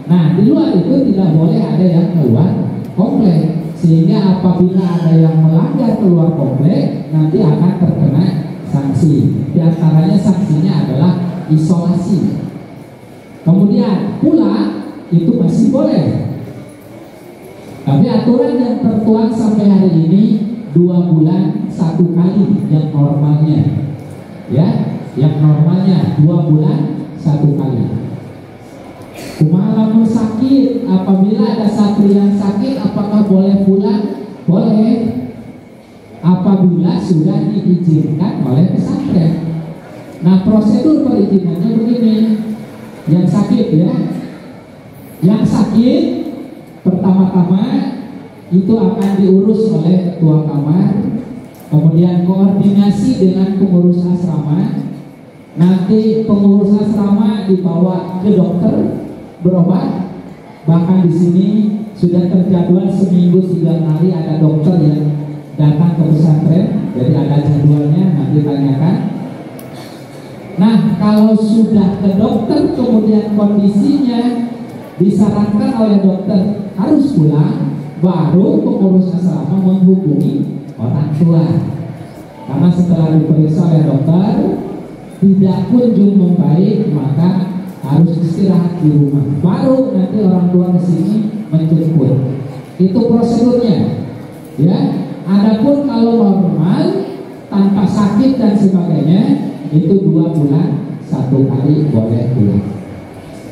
nah di luar itu tidak boleh ada yang keluar komplek, sehingga apabila ada yang melanggar keluar komplek nanti akan terkena sanksi. Di antaranya sanksinya adalah isolasi. Kemudian pulang itu masih boleh. Tapi aturan yang tertuang sampai hari ini 2 bulan 1 kali yang normalnya. Ya, yang normalnya 2 bulan 1 kali. Kumaha sakit, apabila ada satri yang sakit, apakah boleh pulang? Boleh. Apabila sudah diizinkan oleh pesantren. Nah, prosedur perizinannya begini. Yang sakit ya, yang sakit pertama-tama itu akan diurus oleh ketua kamar, kemudian koordinasi dengan pengurus asrama. Nanti pengurus asrama dibawa ke dokter berobat. Bahkan di sini sudah terjadwal seminggu 3 hari ada dokter yang datang ke pesantren, jadi ada jadwalnya, nanti tanyakan. Nah, kalau sudah ke dokter kemudian kondisinya disarankan oleh dokter harus pulang, baru pengurus asrama menghubungi orang tua. Karena setelah diperiksa oleh dokter tidak kunjung membaik, maka harus istirahat di rumah. Baru nanti orang tua ke sini menjemput. Itu prosedurnya. Ya. Adapun kalau normal tanpa sakit dan sebagainya itu 2 bulan 1 kali boleh pulang.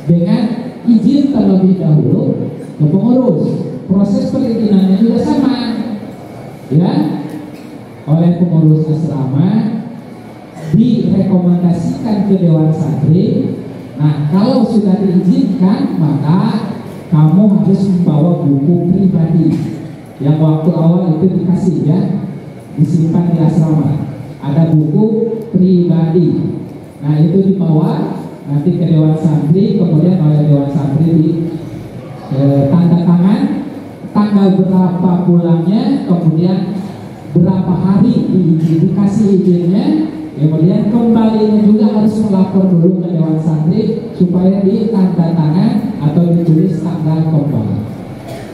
Dengan izin terlebih dahulu ke pengurus. Proses perizinannya juga sama. Ya. Oleh pengurus asrama direkomendasikan ke Dewan Santri. Nah, kalau sudah diizinkan, maka kamu harus membawa buku pribadi yang waktu awal itu dikasih ya, disimpan di asrama. Ada buku pribadi. Nah, itu dibawa nanti ke Dewan Santri, kemudian oleh Dewan Santri di tanda tangan tanggal berapa pulangnya, kemudian berapa hari dikasih izinnya. Kemudian kembalinya juga harus melapor dulu ke Dewan Santri supaya ditanda tangan atau ditulis tanggal kembali.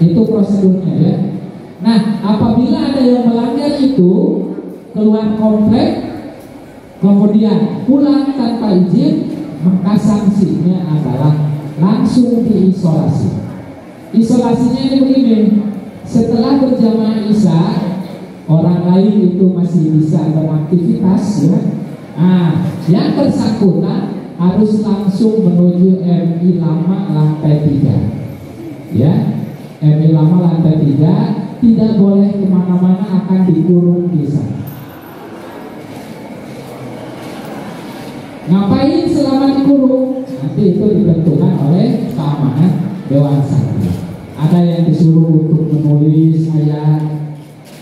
Itu prosedurnya ya. Nah, apabila ada yang melanggar itu, keluar komplek, kemudian pulang tanpa izin, maka sanksinya adalah langsung diisolasi. Isolasinya ini begini: setelah berjamaah Isya, orang lain itu masih bisa beraktivitas ya. Nah, yang bersangkutan harus langsung menuju MI Lama lantai 3. Ya, MI Lama lantai 3, tidak boleh kemana-mana, akan dikurung di sana. Ngapain selama dikurung? Nanti itu ditentukan oleh keamanan Dewan Santri. Ada yang disuruh untuk menulis ayat,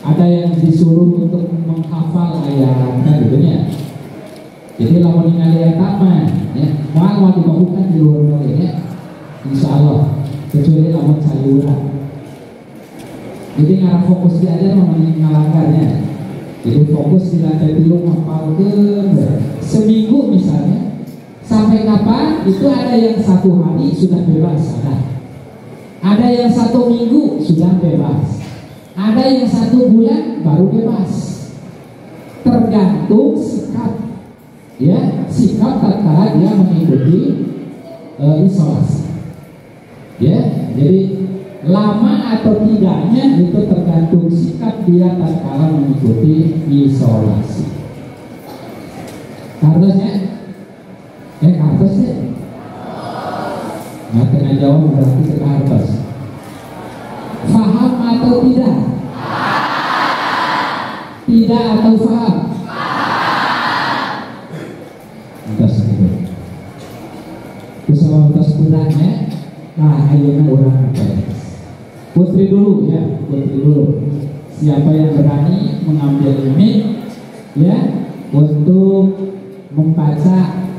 ada yang disuruh untuk menghafal ayat, kan gitu ya. Jadi lamun ningali ayat taman, ya, mau dibakukan di luar ya, insya Allah, kecuali lamun sayuran. Jadi ngarah fokus di aja mengalanggarnya. Jadi fokus di lantai 3 hafal ke seminggu misalnya. Sampai kapan? Itu ada yang 1 hari sudah bebas, ada yang 1 minggu sudah bebas. Ada yang 1 bulan baru bebas. Tergantung sikap, ya, sikap tatkala dia mengikuti isolasi. Ya, jadi lama atau tidaknya itu tergantung sikap dia tatkala mengikuti isolasi. Kartusnya, kartusnya. Nah, tengah jawab berarti ke kartus. Faham atau tidak? Tidak atau faham? Entas itu. Usaha beratnya. Nah, ayeuna orang apa ya? Putri dulu ya, putri dulu. Siapa yang berani mengambil mic ya untuk membaca,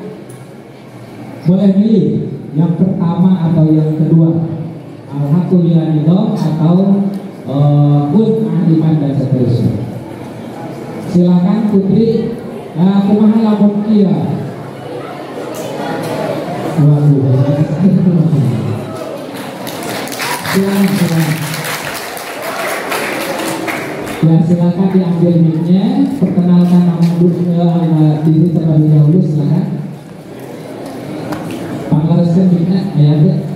boleh milih yang pertama atau yang kedua, Alhamdulillah atau Ahliman dan seterusnya. Silakan Putri. Kumaha lamun kieu? Waduh. Silakan. Ya, silakan diambil mic-nya, perkenalkan nama diri terlebih dahulu, silakan. Pangares jelaskan kita ayatnya.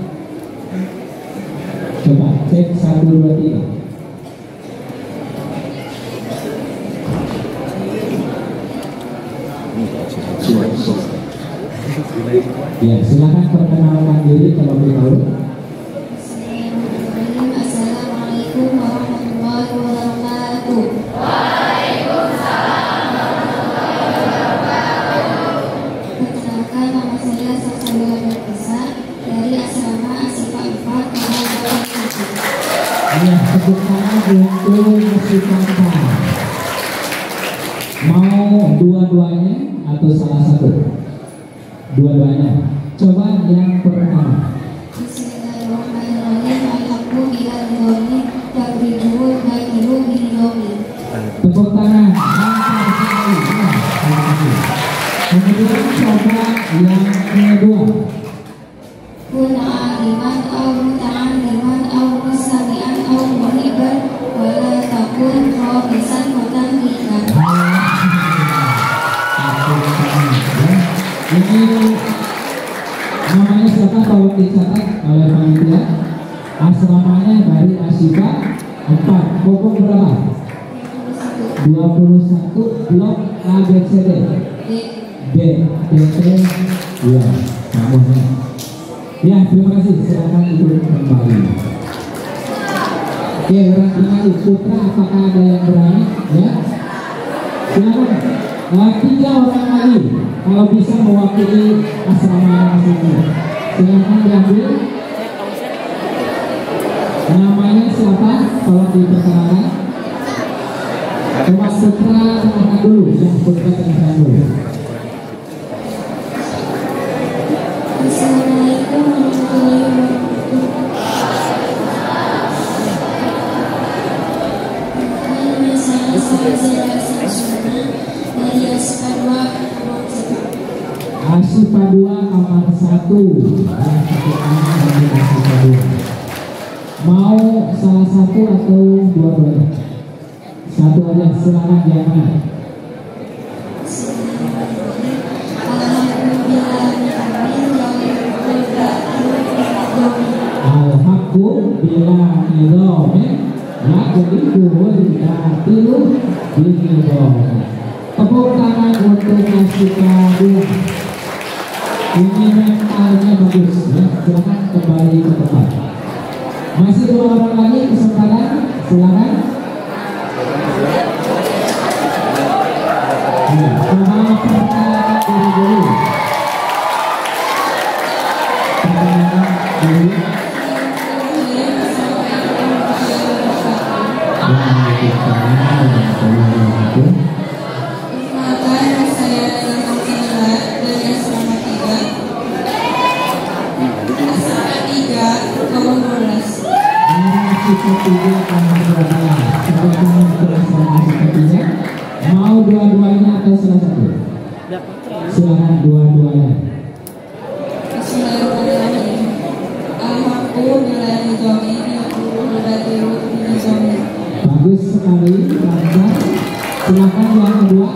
Coba cek 1, 2, 3. Ya, silakan perkenalkan diri terlebih dahulu. Assalamualaikum warahmatullahi wabarakatuh. Perkenalkan, nama saya Salsabila Nurkisa dari asrama Asyifa 4 Kabupaten Cirebon. Ya, tepuk tangan untuk Asyifa. Mau dua-duanya atau salah satu? Dua-duanya. Coba yang pertama. Bismillahirrahmanirrahim. Alhamdulillahirrahmanirrahim. Tabrihul bakiru bidomi. Tepuk tangan. Kemudian coba yang kedua. Kun aliman au muta'alliman au musami'an au muhiban wala takun khabisan mutamlikan. Ini namanya siapa kalau dicatat oleh panitia? Asramanya dari Asyifa 4. Pokok berapa? 21 blok ABCD. D. Ya, namanya. Ya, terima kasih. Silakan ikut kembali. Oke, orang kembali. Putra, apakah ada yang berani? Ya, silakan. 3 orang lagi kalau bisa mewakili asrama masing-masing. Silakan diambil. Namanya siapa? Tolong diperkenalkan. Coba Putra tengahkan dulu. Yang Putra tengahkan dulu. Assalamualaikum warahmatullahi wabarakatuh. Nama saya Salsabila dari Asyifa 2 Asyifa 2 kamar 1. Yang pertama dari Asyifa 2. Mau salah satu atau dua-duanya? Satu aja, silakan jangan. Al-haqqu bila nidhamin la yadikuhul batilu binidhamin. Tepuk tangan untuk Asyifa 2. Ini mentalnya bagus ya. Silakan kembali ke tempat. Masih 2 orang lagi kesempatan. Silakan. Ya, coba perkenalkan diri dulu. Perkenalkan diri. Perkenalkan, saya Salsabila dari asrama 3 Kabupaten 12. Asyifa 3 kamar 12. Silakan teruskan Asyifa 3. Mau dua-duanya atau salah satu? Silakan dua-duanya. Bismillahirrahmanirrahim. Alhamdulillah nidhamin yaqulul batilu binidhamin. Bagus sekali, lancar. Silakan yang kedua.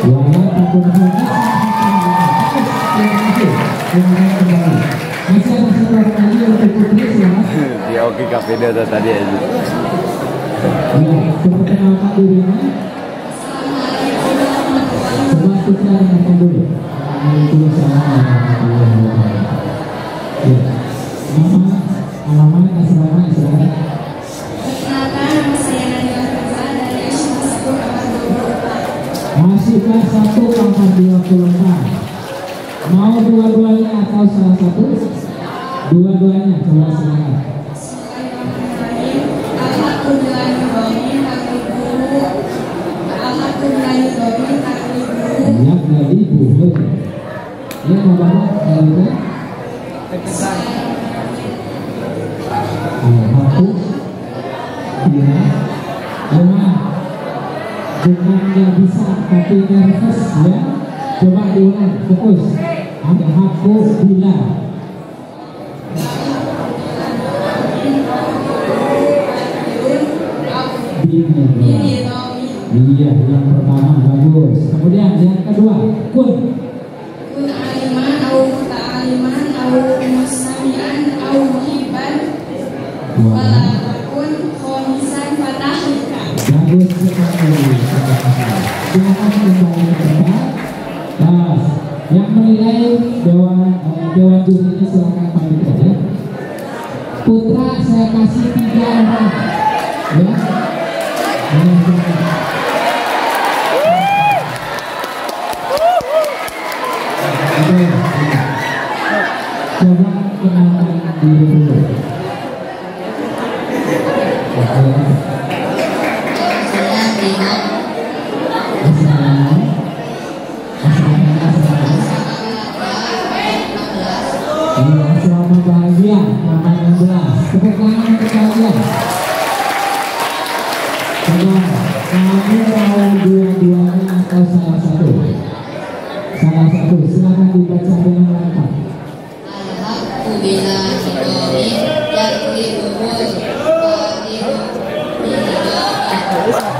Wala takun masih ada satu orang lagi untuk putri, silakan. Dia oke kafenya tadi aja. Ya, perkenalkan dirinya. Coba kita dengarkan dulu. Waalaikumsalam warahmatullahi wabarakatuh. Ya, nama, alamat, asrama, silakan. Perkenalkan, nama saya Nadia Faza dari Asyifa 1 Kabupaten 24. Asyifa 1 kamar 24. Mau dua-duanya atau salah satu? Dua-duanya, coba silakan. Ya, dari buhur. Ya, nama apa? Alhamdulillah. Dia memang bukannya bisa tapi nervous ya. Coba diulang, fokus. Alhamdulillah. Bini Romi. Iya, yang pertama bagus. Kemudian yang kedua, kun. Kun aliman au muta'aliman au mustami'an au muhibban. Wala takun khamisan fatahika. Bagus sekali. Silakan kembali ke tempat. Nah, yang menilai dewan jurinya silakan pamit saja. Putra saya kasih 3 orang. Ya. Coba kenalkan diri dulu. Saya Bimo. Selamat bahagia, nama 16. Tepuk tangan untuk kalian. Coba, kamu mau dua-duanya atau salah satu? Salah satu, silakan dibaca dengan lengkap. Alhaqu bila hidori yakribuhu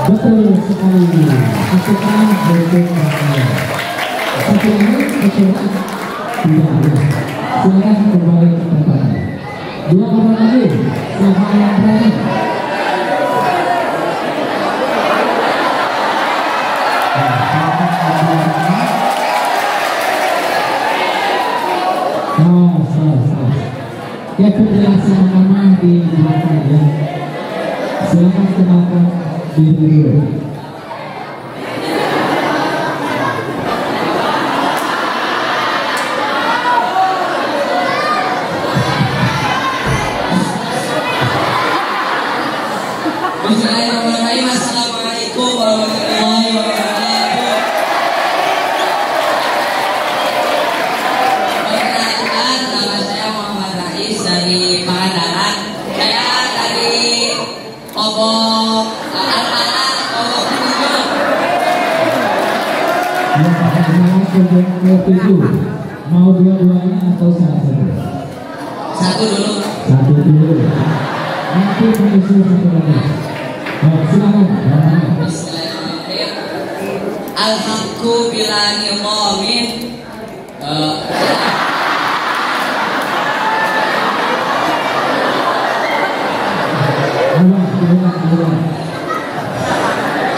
Betul sekali. Tepuk tangan untuk kalian. Satu lagi, betul. Tidak. Silakan kembali ke tempatnya. 2 orang lagi, siapa yang berani? Ya, penjelasan nama di belakang ya. Silakan kenalkan diri dulu. Bismillahirrahmanirrahim. Assalamualaikum warahmatullahi wabarakatuh. Perkenalkan, nama saya Muhammad Rais dari Pangandaran. Saya dari Obok Al-Anak, Obok Tujuh. Mau dua-duanya atau salah satu? Satu dulu. Satu dulu. Nanti menyusul satu lagi. Silakan. Bismillahirrahmanirrahim. Alhaqu bila ni'mamin.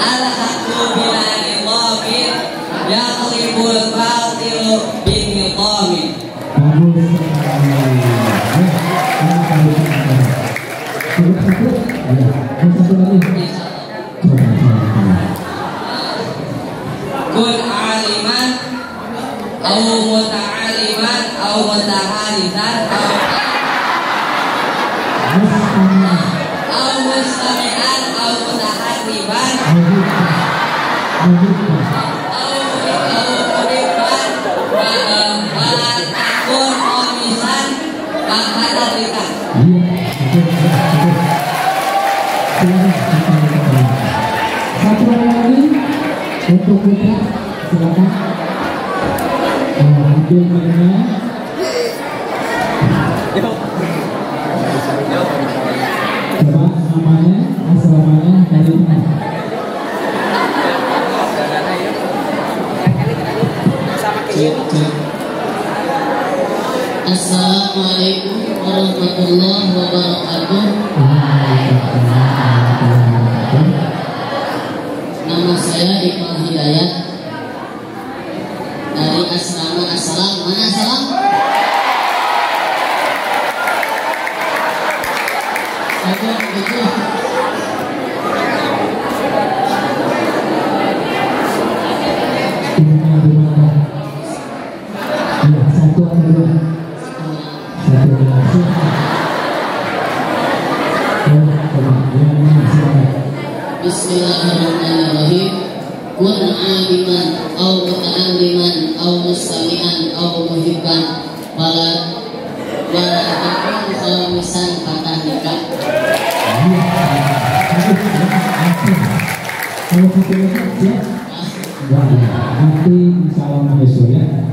Alhaqu bila ni'mamin yaqlibul batilu bin ni'mamin. Bagus sekali. Satu lagi. Kun aliman au muta'aliman au mutahalisan au mustami'an au mutahariban au muhibban wala takun khamisan fatahika. Satu lagi untuk kita, silakan. Ambil mainnya. Coba namanya, asramanya dari mana? Assalamualaikum warahmatullahi wabarakatuh. Nama saya Iqbal Hidayat dari asrama Assalam. Mana Assalam? Betul. Satu atau dua? Bismillahirrahmanirrahim. Kun aliman au muta'alliman au mustami'an au muhibban wala takun khamisan fatahika. Kalau satu lagi ya, nanti insya Allah menyusul ya.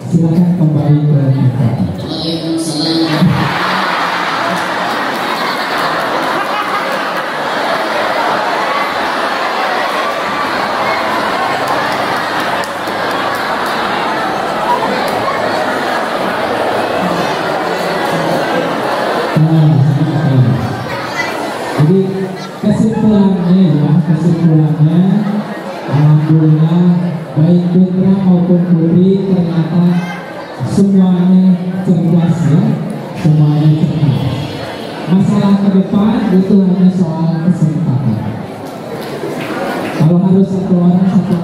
Silakan kembali ke tempat. Waalaikumsalam. kesimpulannya alhamdulillah baik putra maupun putri ternyata semuanya cerdas ya, semuanya cerdas. Masalah ke depan itu hanya soal kesempatan. Kalau harus satu orang yang ke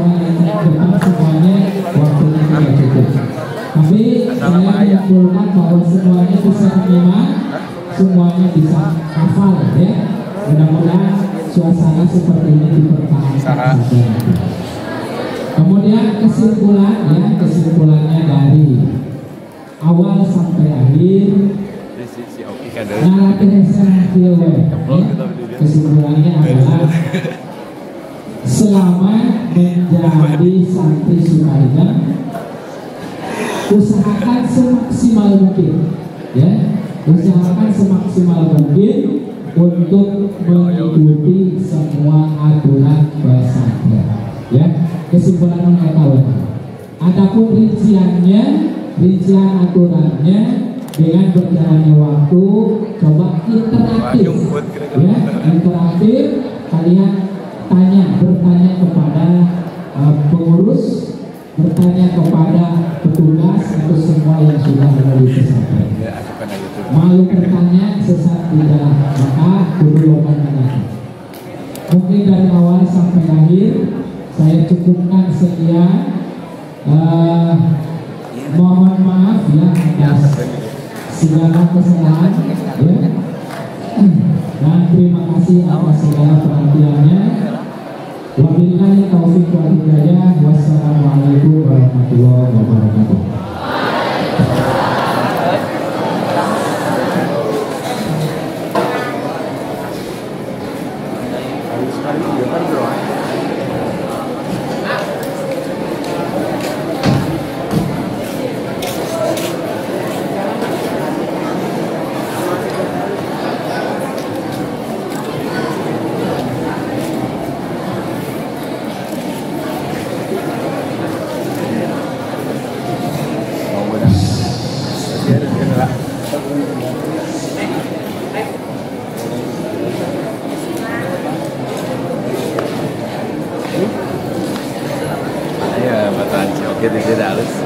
depan semuanya waktunya tidak cukup. Tapi saya menyimpulkan bahwa semuanya bisa menyimak, semuanya bisa hafal ya. Mudah-mudahan suasana seperti ini dipertahankan. Kemudian kesimpulannya dari awal sampai akhir. Kesimpulannya adalah selama menjadi santri Sukaina, usahakan semaksimal mungkin ya, usahakan semaksimal mungkin untuk mengikuti semua aturan pesantren ya. Kesimpulan yang tahu. Adapun rincian aturannya dengan berjalannya waktu, coba interaktif ya, interaktif. Kalian bertanya kepada pengurus, bertanya kepada petugas atau semua yang sudah ada di pesantren. Malu bertanya sesat tidak, maka kudu menanya. Mungkin dari awal sampai akhir saya cukupkan sekian. Mohon maaf ya atas segala kesalahan ya. Dan terima kasih atas segala perhatiannya. Wabillahi taufiq wal hidayah. Wassalamualaikum warahmatullahi wabarakatuh. Oke, tidak halus.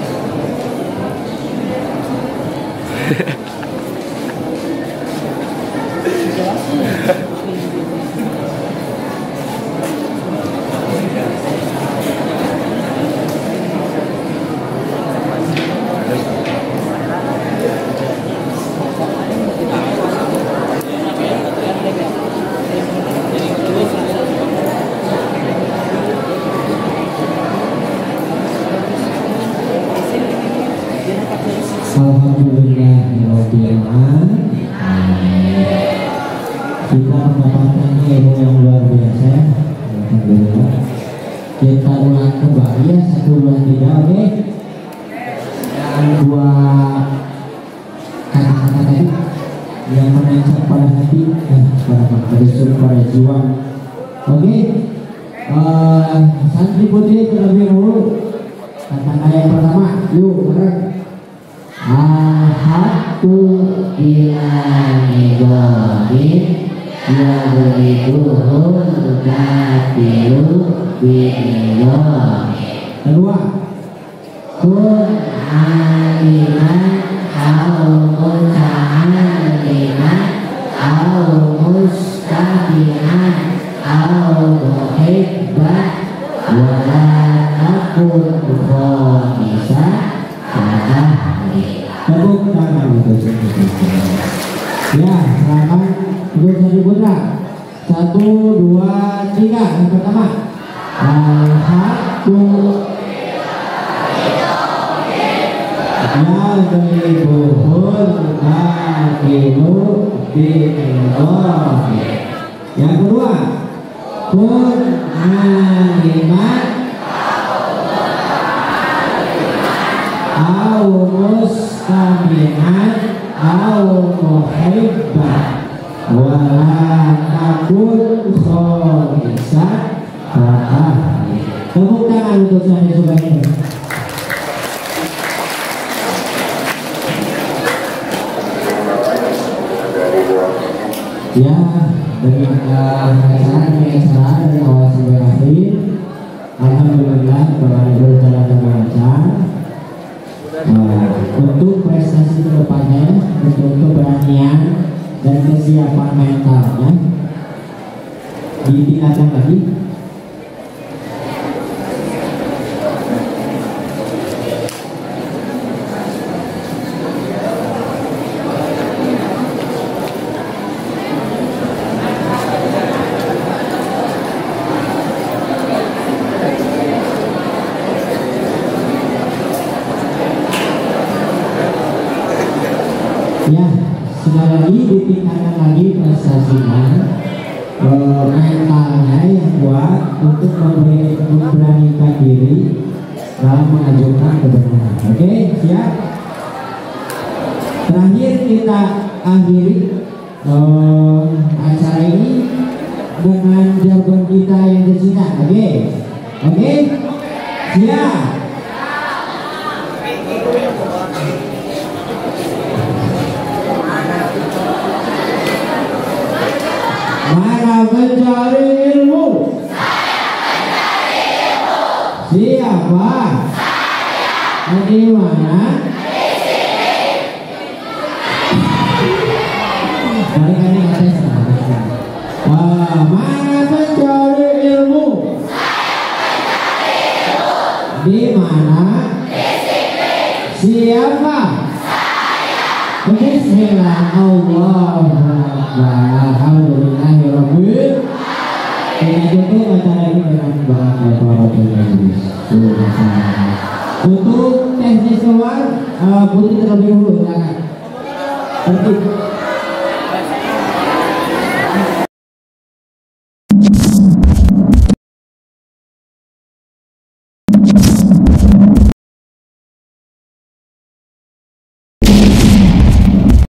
Kita mendapatkan ilmu yang luar biasa. Alhamdulillah. Kita ulang kembali ya, satu ulang tiga, oke? Dan dua kata-kata tadi yang menancap pada hati, pada jiwa. Oke? Santri putri terlebih dahulu. Kata-kata yang pertama, yuk bareng. Al-haqqu bilanidhamin yadribuhul batilu bi'idhami. Kedua, kun aliman au muta'alliman au mustabihan au muhibban wa la takun khamisan tepuk tangan untuk ya, selamat untuk Santri Putra. 1, 2, 3. Yang pertama, al-haqqu yadribuhul batilu bi'idhami. Yang kedua, kun aliman au mustami'an au muhibban wa la takun khamisan fa'ahli. Tepuk tangan untuk saya sebagai Ya, dari acara dari awal sampai akhir, alhamdulillah berjalan dengan lancar. Untuk prestasi kedepannya, untuk keberanian dan kesiapan mentalnya ditingkatkan lagi. Ya, sekali lagi ditingkatkan lagi prestasinya, mentalnya yang kuat untuk memberanikan diri dalam mengajukan kebenaran. Oke, siap? Terakhir kita akhiri acara ini dengan jargon kita yang disingkat. Oke, siap? Mana mencari ilmu? Siapa? Di mana? Kali-kali saya salah. Mana mencari ilmu? Di mana? Siapa? Bismillah, Allahu Akbar, alhamdulillahirabbil alamin. Kita tutup acara ini dengan doa kafaratul majlis. Untuk teknis keluar, putih terlebih dahulu, silakan.